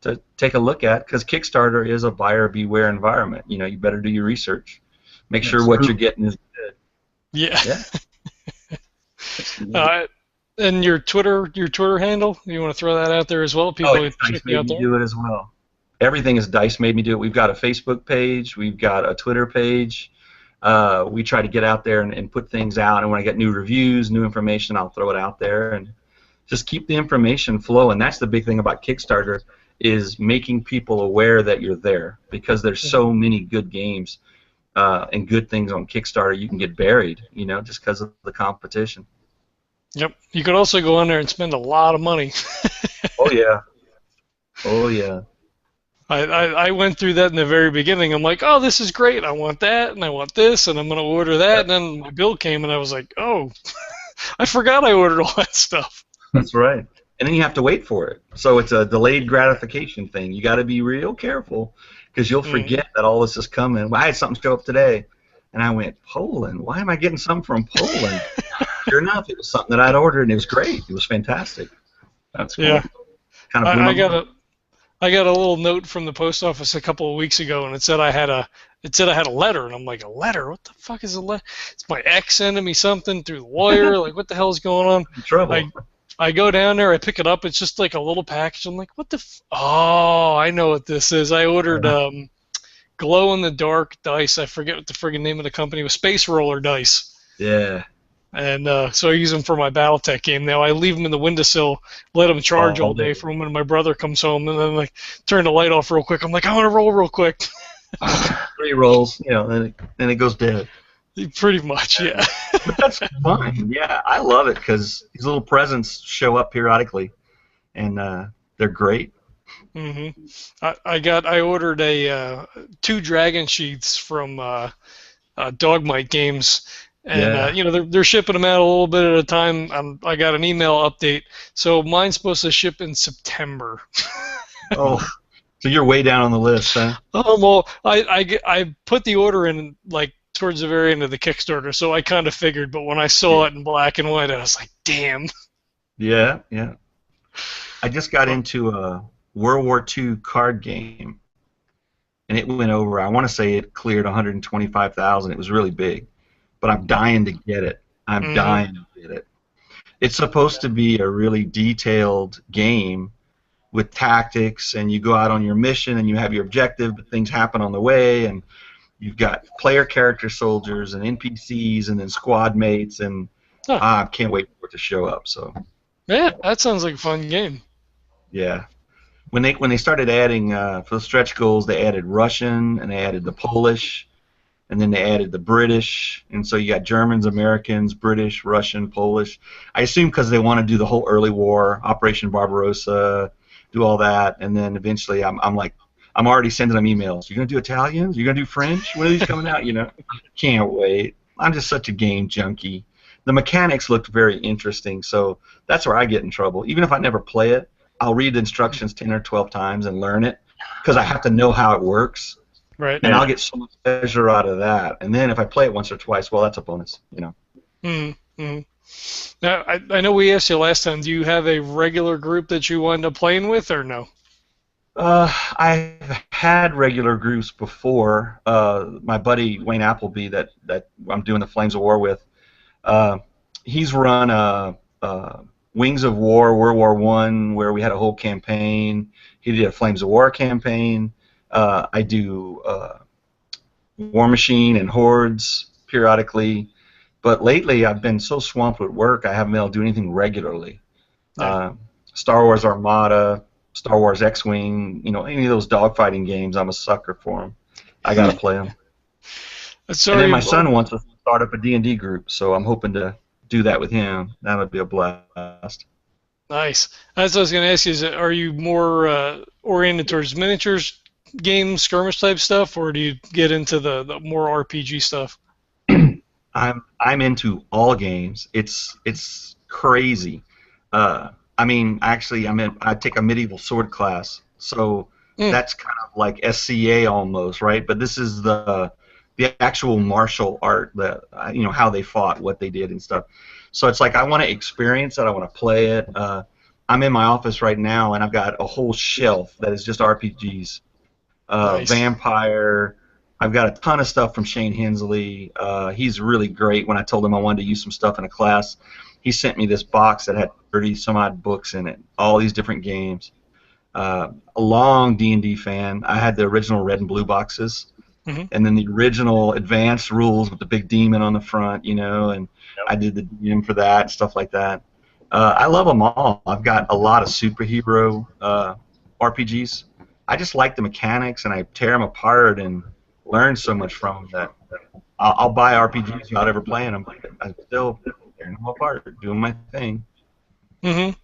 to take a look at, because Kickstarter is a buyer beware environment. You better do your research. Make sure That's what true. you're getting is good. yeah. Yeah. And your Twitter handle, you want to throw that out there as well? People It's can Dice check you made out me there. do it as well. Everything is Dice made me do it. We've got a Facebook page. We've got a Twitter page. We try to get out there and put things out. And when I get new reviews, new information, I'll throw it out there and just keep the information flow. And that's the big thing about Kickstarter, is making people aware that you're there, because there's so many good games and good things on Kickstarter. You can get buried, just because of the competition. Yep. You could also go on there and spend a lot of money. Oh yeah. Oh yeah. I went through that in the very beginning. I'm like, oh, this is great. I want that, and I want this, and I'm going to order that. And then my bill came, and I was like, oh, I forgot I ordered all that stuff. That's right. And then you have to wait for it. So it's a delayed gratification thing. You got to be real careful, because you'll forget that all this is coming. Well, I had something show up today, and I went, Poland? Why am I getting something from Poland? Sure enough, it was something that I'd ordered, and it was great. It was fantastic. That's cool. Yeah. Kind of blew my mind. I got a little note from the post office a couple of weeks ago, and it said I had a letter, and I'm like, a letter? What the fuck is a letter? It's my ex sending me something through the wire. Like, what the hell is going on? Trouble. I go down there, I pick it up. It's just like a little package. I'm like, what the? Oh, I know what this is. I ordered glow in the dark dice. I forget what the friggin' name of the company was. Space Roller dice. Yeah. And so I use them for my BattleTech game now. I leave them in the windowsill, let them charge all day for when my brother comes home, and then like turn the light off real quick. I'm like, I want to roll real quick. 3 rolls, then it goes dead. Pretty much, yeah. But that's fun. Yeah, I love it, because these little presents show up periodically, and they're great. I ordered 2 dragon sheaths from Dogmite Games. And they're shipping them out a little bit at a time. I got an email update, so mine's supposed to ship in September. Oh, so you're way down on the list, huh? Well, I put the order in like towards the very end of the Kickstarter, so I kind of figured. But when I saw it in black and white, I was like, damn. Yeah. I just got into a World War II card game, and it went over. I want to say it cleared 125,000. It was really big, but I'm dying to get it. I'm dying to get it. It's supposed to be a really detailed game with tactics, and you go out on your mission and you have your objective, but things happen on the way, and you've got player character soldiers and NPCs and then squad mates, and I can't wait for it to show up. So yeah, that sounds like a fun game. yeah, when they started adding for the stretch goals, they added Russian and they added the Polish, and then they added the British, and so you got Germans, Americans, British, Russian, Polish. I assume because they want to do the whole early war, Operation Barbarossa, do all that, and then eventually I'm already sending them emails. You're gonna do Italians? You're gonna do French? When are these coming out? You know, can't wait. I'm just such a game junkie. The mechanics looked very interesting, so that's where I get in trouble. Even if I never play it, I'll read the instructions 10 or 12 times and learn it because I have to know how it works. Right. And I'll get so much pleasure out of that. And then if I play it once or twice, well, that's a bonus, you know. Mm-hmm. Now, I know we asked you last time, do you have a regular group that you wind up playing with, or no? I've had regular groups before. My buddy Wayne Appleby that I'm doing the Flames of War with, he's run Wings of War, World War I, where we had a whole campaign. He did a Flames of War campaign. I do War Machine and Hordes periodically, but lately I've been so swamped with work I haven't been able to do anything regularly. Star Wars Armada, Star Wars X-Wing, you know, any of those dogfighting games, I'm a sucker for them. I gotta play them. And then my son wants to start up a D&D group, so I'm hoping to do that with him. That would be a blast. Nice. That's what I was going to ask you. Are you more oriented towards miniatures, games, skirmish type stuff, or do you get into the more RPG stuff? I'm into all games. It's crazy. I mean, actually, I take a medieval sword class, so that's kind of like SCA almost, right? But this is the actual martial art, you know, how they fought, what they did, and stuff. So it's like I want to experience it. I want to play it. I'm in my office right now, and I've got a whole shelf that is just RPGs. Nice. Vampire. I've got a ton of stuff from Shane Hensley. He's really great. When I told him I wanted to use some stuff in a class, he sent me this box that had 30-some-odd books in it, all these different games. A long D&D fan. I had the original red and blue boxes, and then the original advanced rules with the big demon on the front, you know, and I did the DM for that and stuff like that. I love them all. I've got a lot of superhero RPGs. I just like the mechanics, and I tear them apart and learn so much from them that I'll buy RPGs without ever playing them. I'm still tearing them apart, doing my thing. And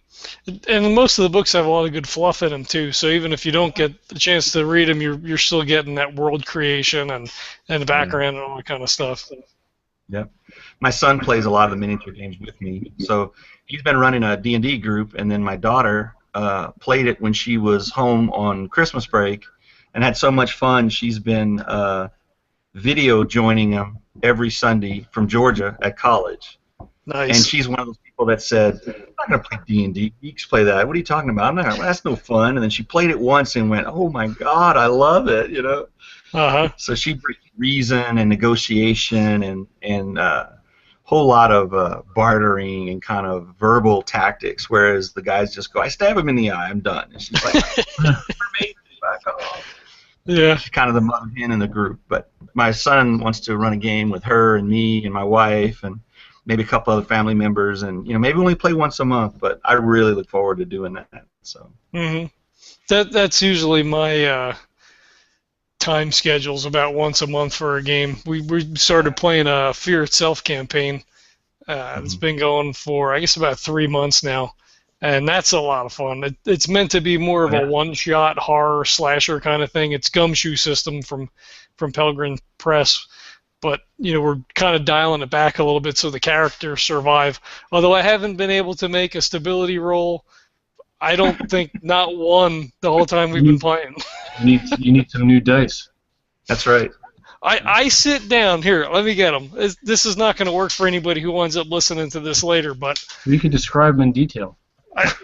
most of the books have a lot of good fluff in them too. So even if you don't get the chance to read them, you're still getting that world creation and the background and all that kind of stuff. Yep. My son plays a lot of the miniature games with me, so he's been running a D&D group, and then my daughter played it when she was home on Christmas break and had so much fun. She's been video joining him every Sunday from Georgia at college. Nice. And she's one of those people that said, I'm not going to play D&D. Geeks play that. What are you talking about? I'm not, that's no fun. And then she played it once and went, oh, my God, I love it, you know. So she brings reason and negotiation and whole lot of bartering and kind of verbal tactics, whereas the guys just go, I stab him in the eye, I'm done. And she's like, back off. Yeah. She's kind of the mother hen in the group. But my son wants to run a game with her and me and my wife and maybe a couple other family members, and you know, maybe only play once a month. But I really look forward to doing that. So. That's usually my time schedule's about once a month for a game. We started playing a Fear Itself campaign. It's been going for, I guess, about 3 months now, and that's a lot of fun. It's meant to be more of a one-shot horror slasher kind of thing. It's Gumshoe System from Pelgrane Press, but you know, we're kind of dialing it back a little bit so the characters survive. Although I haven't been able to make a stability roll, I don't think not one the whole time we've been playing. You need some new dice. That's right. I sit down here. Let me get them. This is not going to work for anybody who winds up listening to this later, but you can describe them in detail.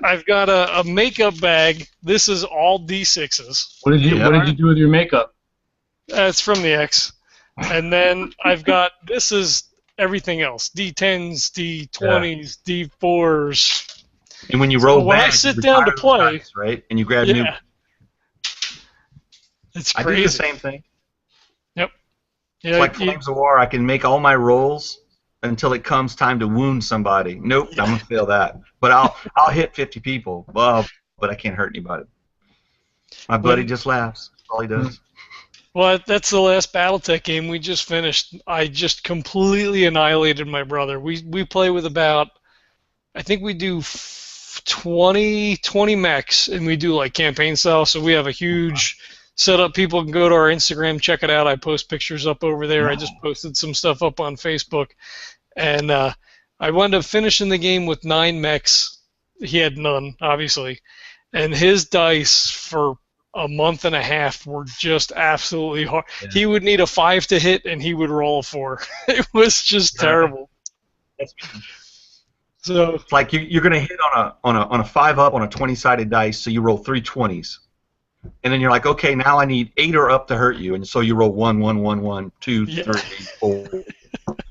I've got a makeup bag. This is all D6s. What did you do with your makeup? That's from the X. And then I've got, this is everything else. D10s, D20s, D4s. And when you So roll when I bad, sit you down to retire those play, dice, right? And you grab new. yeah, it's I crazy. do the same thing. Yep. Yeah, It's like Flames of War. I can make all my rolls until it comes time to wound somebody. Nope, I'm gonna fail that. But I'll hit 50 people. Well, but I can't hurt anybody. My buddy just laughs. That's all he does. Well, that's the last BattleTech game we just finished. I just completely annihilated my brother. We play with about, I think we do 20 mechs, and we do like campaign style. So we have a huge setup. People can go to our Instagram, check it out. I post pictures up over there. I just posted some stuff up on Facebook, and I wound up finishing the game with 9 mechs. He had none, obviously, and his dice for a month and a half were just absolutely hard. Yeah. He would need a 5 to hit, and he would roll a 4. It was just terrible. So it's like you're going to hit on a 5 up on a 20-sided dice, so you roll 3 20s, and then you're like, okay, now I need 8 or up to hurt you, and so you roll 1 1 1 1 2 3 4. And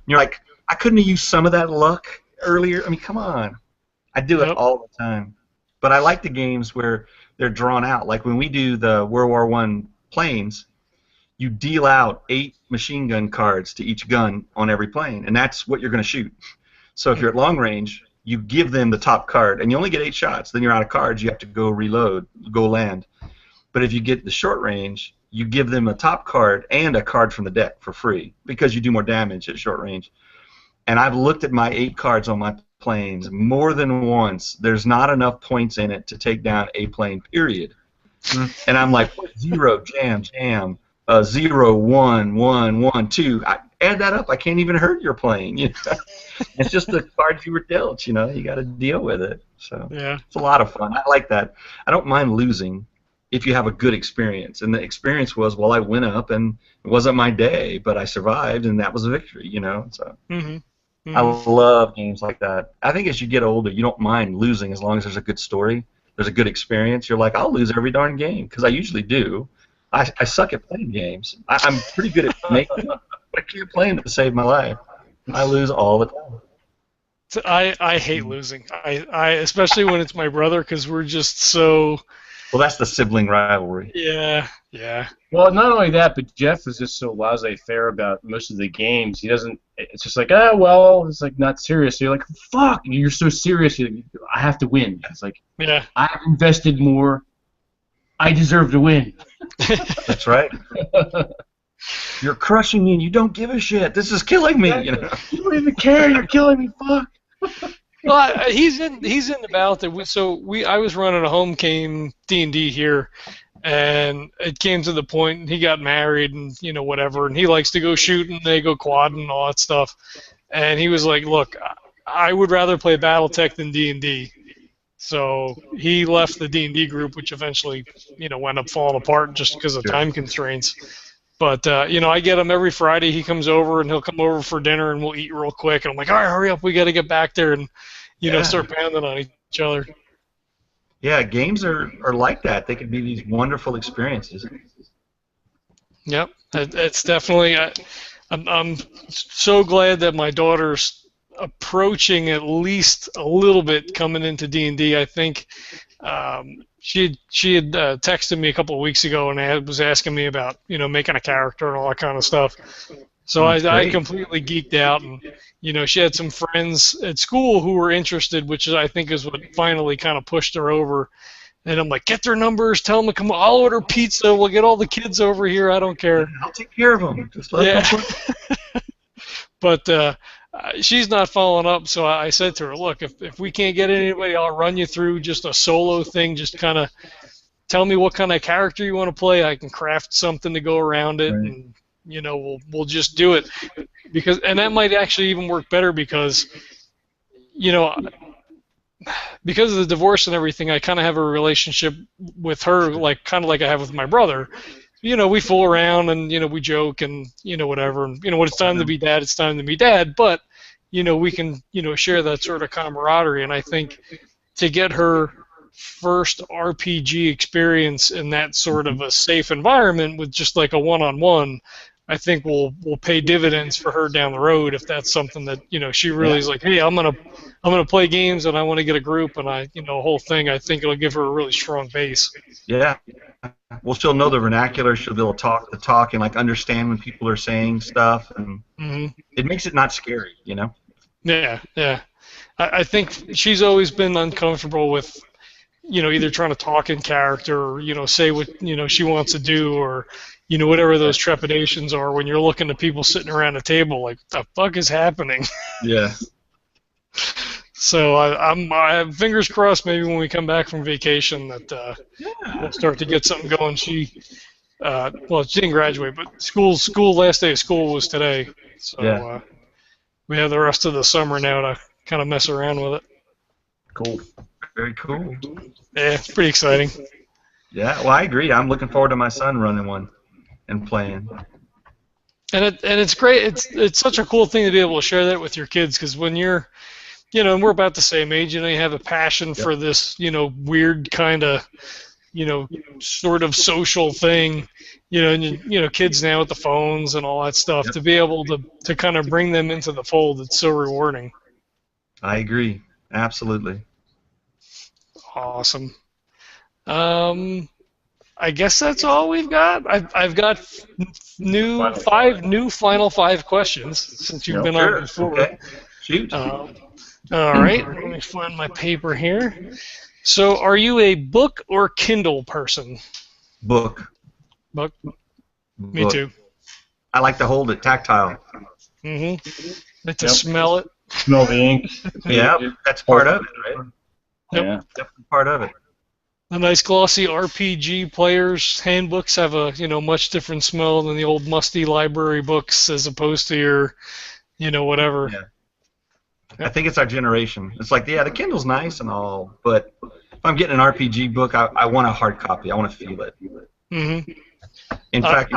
you're like, I couldn't have used some of that luck earlier. I mean, come on. I do it all the time, but I like the games where they're drawn out. Like when we do the World War I planes, you deal out 8 machine gun cards to each gun on every plane, and that's what you're going to shoot. So if you're at long range, you give them the top card, and you only get 8 shots. Then you're out of cards. You have to go reload, go land. But if you get the short range, you give them a top card and a card from the deck for free because you do more damage at short range. And I've looked at my 8 cards on my planes more than once. There's not enough points in it to take down a plane, period. And I'm like, 0, jam, 0, 1, 1, 1, 2. I add that up. I can't even hurt your plane. You know? It's just the cards you were dealt. You know, you got to deal with it. So it's a lot of fun. I like that. I don't mind losing if you have a good experience. And the experience was, well, I went up and it wasn't my day, but I survived, and that was a victory. You know, so. I love games like that. I think as you get older, you don't mind losing as long as there's a good story, there's a good experience. You're like, I'll lose every darn game, because I usually do. I suck at playing games. I'm pretty good at making them, but I can't play them to save my life. I lose all the time. So I hate losing. I especially when it's my brother, because we're just so... Well, that's the sibling rivalry. Yeah. Well, not only that, but Jeff is just so laissez-faire about most of the games. He doesn't. It's just like, well, it's like not serious. So you're like, fuck, you're so serious. I have to win. It's like, yeah, I've invested more. I deserve to win. That's right. You're crushing me, and you don't give a shit. This is killing me. You know? You don't even care. You're killing me. Fuck. Well, he's in the ballot that I was running a home game D&D here, and it came to the point he got married and whatever, and he likes to go shooting, they go quad and all that stuff, and he was like, look, I would rather play BattleTech than D&D. So he left the D&D group, which eventually wound up falling apart just because of time constraints. But, I get him every Friday. He comes over, and he'll come over for dinner, and we'll eat real quick. And I'm like, all right, hurry up. We got to get back there and, start pounding on each other. Yeah, games are like that. They can be these wonderful experiences. Yep. It's definitely... I'm so glad that my daughter's approaching at least a little bit coming into D&D. I think... She had texted me a couple of weeks ago and was asking me about making a character and all that kind of stuff. So I completely geeked out, and she had some friends at school who were interested, which I think is what finally kind of pushed her over. And I'm like, get their numbers, tell them to come. I'll order pizza. We'll get all the kids over here. I don't care. I'll take care of them. Just let them play. But she's not following up, so I said to her, look, if we can't get anybody, I'll run you through just a solo thing. Just kind of tell me what kind of character you want to play. I can craft something to go around it, and we'll just do it. And that might actually even work better because of the divorce and everything. I kind of have a relationship with her, kind of like I have with my brother. We fool around and, we joke and, whatever. And, when it's time to be dad, it's time to be dad. But, we can, share that sort of camaraderie. And I think to get her first RPG experience in that sort of a safe environment with just like a one-on-one, I think will pay dividends for her down the road if that's something that she really is like, hey, I'm gonna play games and I want to get a group and a whole thing. I think it'll give her a really strong base. Yeah. Well, she'll know the vernacular. She'll be able to talk the talk and like understand when people are saying stuff, and it makes it not scary, Yeah, yeah. I think she's always been uncomfortable with, either trying to talk in character or, say what, she wants to do or, whatever those trepidations are when you're looking at people sitting around a table like, what the fuck is happening? Yeah. So I'm fingers crossed maybe when we come back from vacation that we'll start to get something going. She didn't graduate, but school last day of school was today. So we have the rest of the summer now to kind of mess around with it. Cool. Very cool. Yeah, it's pretty exciting. Yeah, well, I agree. I'm looking forward to my son running one and playing. And it's great. It's such a cool thing to be able to share that with your kids because when you're, and we're about the same age, you have a passion for this, weird kind of, sort of social thing, and kids now with the phones and all that stuff, to be able to kind of bring them into the fold, it's so rewarding. I agree. Absolutely. Awesome. I guess that's all we've got. I've got five new final five questions since you've been on before. Okay. Shoot. All right. Let me find my paper here. So, are you a book or Kindle person? Book. Book. Me too. I like to hold it tactile. Like to smell it. Smell the ink. Yeah, that's part of it, right? Yep. Yeah. Definitely part of it. The nice glossy RPG players handbooks have a much different smell than the old musty library books as opposed to your whatever. Yeah. I think it's our generation. It's like, the Kindle's nice and all, but if I'm getting an RPG book, I want a hard copy. I want to feel it. In fact,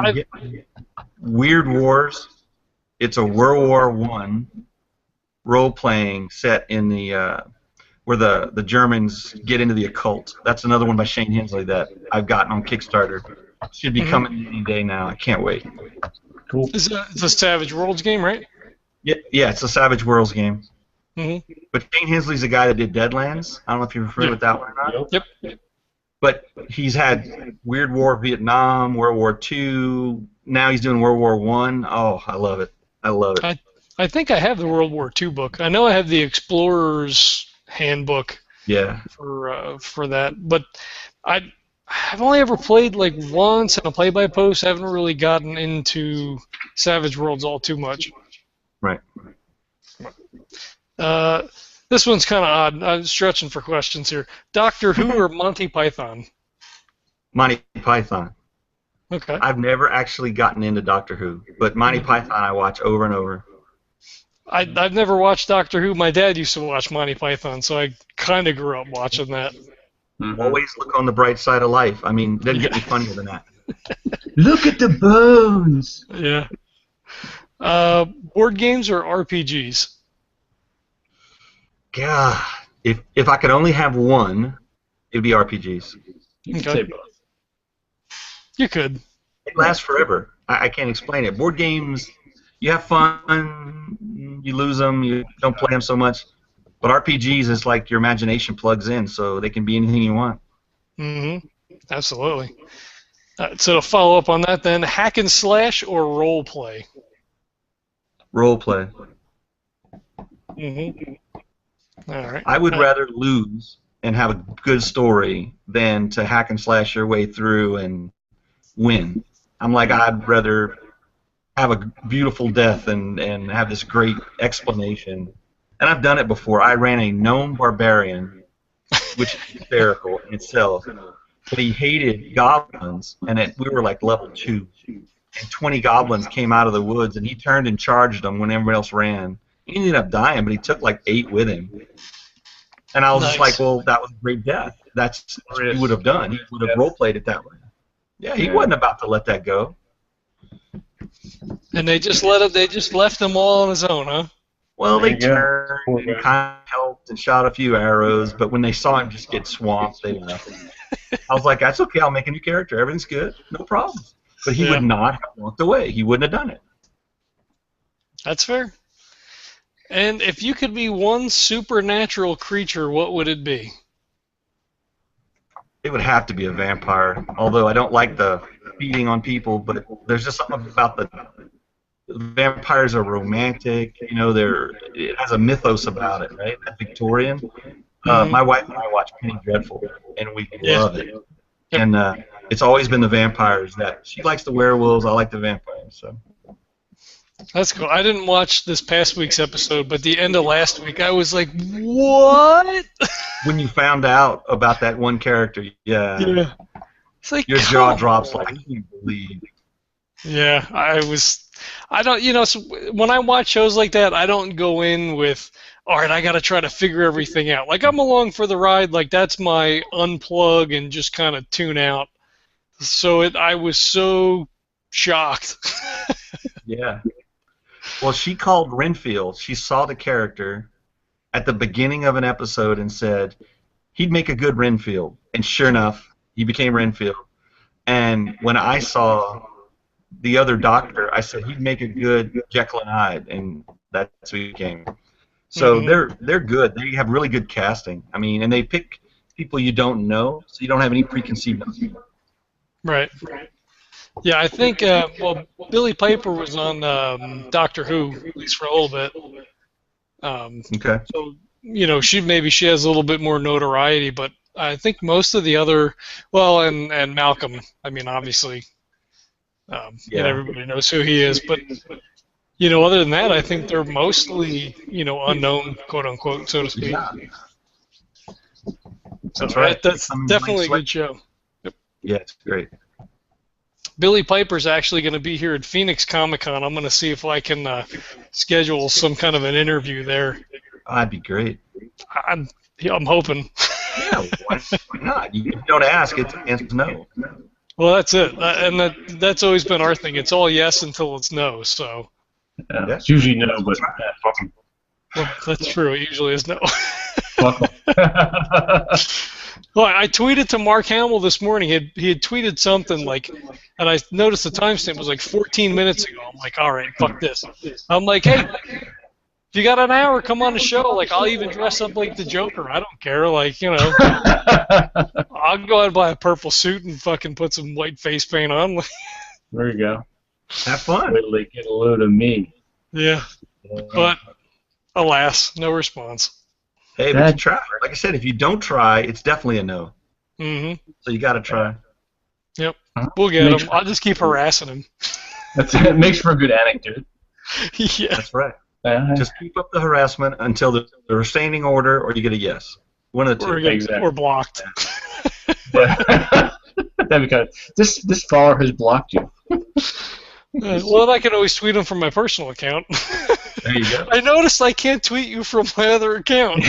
Weird Wars, it's a World War I role-playing set in the where the Germans get into the occult. That's another one by Shane Hensley that I've gotten on Kickstarter. Should be coming any day now. I can't wait. Cool. It's a Savage Worlds game, right? Yeah, it's a Savage Worlds game. But Shane Hensley's the guy that did Deadlands. I don't know if you're familiar with that one or not. Yep. But he's had Weird War Vietnam, World War II. Now he's doing World War I. Oh, I love it. I love it. I think I have the World War II book. I know I have the Explorer's Handbook. Yeah. For that, but I've only ever played like once in a play-by-post. I haven't really gotten into Savage Worlds all too much. Right. This one's kind of odd. I'm stretching for questions here. Doctor Who or Monty Python? Monty Python. Okay. I've never actually gotten into Doctor Who, but Monty Python I watch over and over. I've never watched Doctor Who. My dad used to watch Monty Python, so I kind of grew up watching that. Always look on the bright side of life. I mean, it doesn't get any funnier than that. Look at the bones. Yeah. Board games or RPGs? God, if I could only have one, it would be RPGs. You can say both. You could. It lasts forever. I can't explain it. Board games, you have fun, you lose them, you don't play them so much. But RPGs is like your imagination plugs in, so they can be anything you want. Absolutely. So to follow up on that then, hack and slash or role play? Role play. All right. I would rather lose and have a good story than to hack and slash your way through and win. I'm like, I'd rather have a beautiful death and have this great explanation. And I've done it before. I ran a gnome barbarian, which is hysterical in itself. But he hated goblins, and we were like level 2. And 20 goblins came out of the woods, and he turned and charged them when everyone else ran. He ended up dying, but he took like 8 with him. And I was just like, well, that was a great death. That's what he would have done. He would have role-played it that way. Yeah, he wasn't about to let that go. And they just left him all on his own, huh? Well, There they you go. turned Poor and guy. kind of helped and shot a few arrows, but when they saw him just get swamped, they left. I was like, that's okay, I'll make a new character. Everything's good. No problem. But he would Yeah, not have walked away. He wouldn't have done it. that's fair. And if you could be one supernatural creature, what would it be? It would have to be a vampire, although I don't like the feeding on people, but there's just something about the vampires are romantic. You know, it has a mythos about it, right? That Victorian. Hmm. My wife and I watch Penny Dreadful, and we Yeah. love it. Yep. And it's always been the vampires that she likes the werewolves. I like the vampires. So That's cool. I didn't watch this past week's episode, but the end of last week, I was like, "What?" when you found out about that one character, yeah, Yeah. It's like, your jaw come drops on. like I can't believe. Yeah, I don't, so when I watch shows like that, I don't go in with, all right, I got to try to figure everything out. Like, I'm along for the ride. Like, that's my unplug and just kind of tune out. So I was so shocked. Yeah. Well, she called Renfield. She saw the character at the beginning of an episode and said he'd make a good Renfield. And sure enough, he became Renfield. And when I saw the other doctor, I said he'd make a good Jekyll and Hyde, and that's who he became. So Mhm. they're good. They have really good casting. I mean, and they pick people you don't know, so you don't have any preconceived notions. Right. Yeah, I think, well, Billy Piper was on Doctor Who, at least for a little bit. Okay. So, she has a little bit more notoriety, but I think most of the other, well, and Malcolm, I mean, obviously, Yeah. everybody knows who he is, but, other than that, I think they're mostly, unknown, quote unquote, so to speak. Yeah. So That's right. that's I mean, definitely a like good show. Yeah, it's great. Billy Piper's actually going to be here at Phoenix Comic Con. I'm going to see if I can schedule some kind of an interview there. Oh, that'd be great. I'm hoping. Yeah, why not? You don't ask, it's the answer's no. Well, that's it, and that's always been our thing. It's all yes until it's no. So. Yeah, Yeah. it's usually no, but fuck 'em. Well, that's true. It usually is no. Fuck 'em. Well, I tweeted to Mark Hamill this morning. He had tweeted something like, and I noticed the timestamp was like 14 minutes ago. I'm like, all right, fuck this. I'm like, hey, if you got an hour, come on the show. Like, I'll even dress up like the Joker. I don't care. Like, I'll go out and buy a purple suit and fucking put some white face paint on. There you go. Have fun. Wait till they get a load of me. Yeah, but alas, no response. Hey, but you try. Like I said, if you don't try, it's definitely a no. Mm-hmm. So you got to try. Yep. We'll get Makes him. I'll just keep harassing him. It makes for a good anecdote. Yeah. That's right. Just keep up the harassment until the restraining order or you get a yes. One of the two. Exactly. Or blocked. That'd be kind of, this follower has blocked you. Well, I can always tweet him from my personal account. There you go. I noticed I can't tweet you from my other account.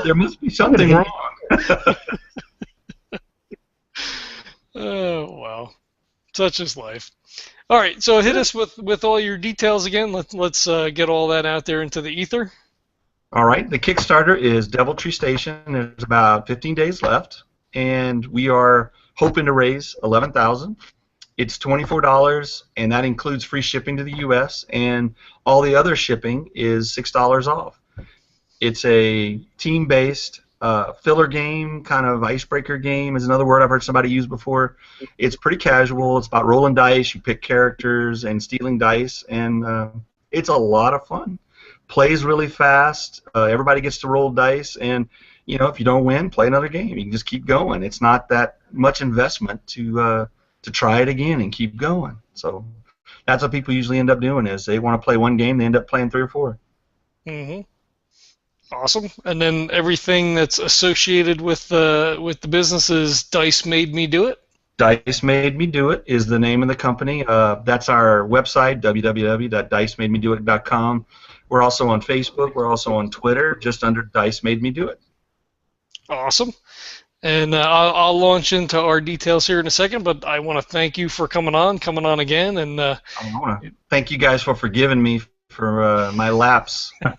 There must be something wrong. Oh, well. Such is life. All right, so hit us with all your details again. Let's get all that out there into the ether. All right. The Kickstarter is Devil Tree Station. There's about 15 days left, and we are hoping to raise $11,000. It's $24, and that includes free shipping to the U.S., and all the other shipping is $6 off. It's a team-based filler game, kind of icebreaker game is another word I've heard somebody use before. It's pretty casual. It's about rolling dice. You pick characters and stealing dice, and it's a lot of fun. Plays really fast. Everybody gets to roll dice, and if you don't win, play another game. You can just keep going. It's not that much investment to try it again and keep going. So that's what people usually end up doing is they want to play one game, they end up playing 3 or 4. Mm-hmm. Awesome. And then everything that's associated with the business is Dice Made Me Do It? Dice Made Me Do It is the name of the company. That's our website, www.dicemademedouit.com. We're also on Facebook. We're also on Twitter, just under Dice Made Me Do It. Awesome. And I'll launch into our details here in a second, but I want to thank you for coming on again. And I want to thank you guys for forgiving me for my lapse. I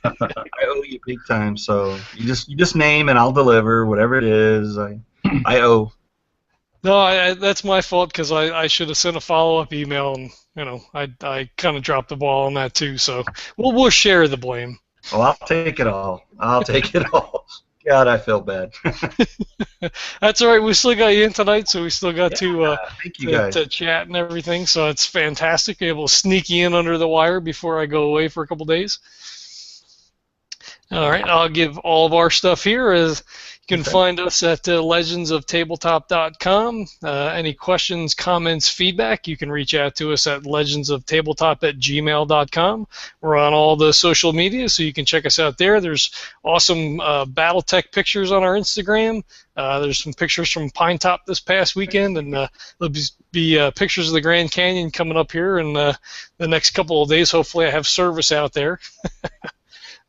owe you big time. So you just name and I'll deliver whatever it is. I owe. No, that's my fault because I should have sent a follow-up email, and I kind of dropped the ball on that too. So we'll share the blame. Well, I'll take it all. I'll take it all. God, I feel bad. That's all right. We still got you in tonight, so we still got thank you guys. to chat and everything. So it's fantastic. Able to sneak you in under the wire before I go away for a couple days. All right, I'll give all of our stuff here. You can find us at legendsoftabletop.com. Any questions, comments, feedback, you can reach out to us at legendsoftabletop@gmail.com. We're on all the social media, so you can check us out there. There's awesome BattleTech pictures on our Instagram. There's some pictures from Pine Top this past weekend, and there'll be pictures of the Grand Canyon coming up here in the next couple of days. Hopefully I have service out there.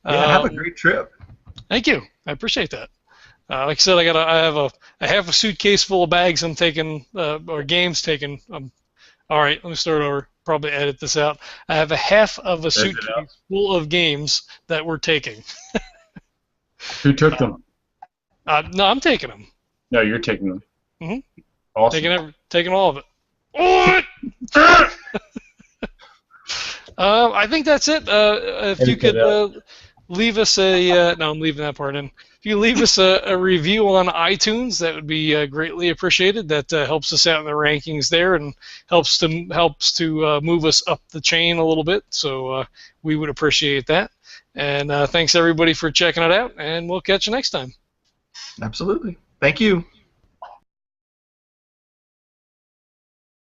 Yeah, have a great trip. Thank you. I appreciate that. Like I said, I have a half a suitcase full of bags I'm taking, or games taken. All right, let me start over. Probably edit this out. I have a half of a suitcase full of games that we're taking. Who took them? No, I'm taking them. No, you're taking them. Mm-hmm. Awesome. Taking all of it. What? I think that's it. If you could leave us a no, I'm leaving that part in. If you leave us a review on iTunes, that would be greatly appreciated. That helps us out in the rankings there and helps to move us up the chain a little bit. So we would appreciate that. And thanks everybody for checking it out, and we'll catch you next time. Absolutely. Thank you.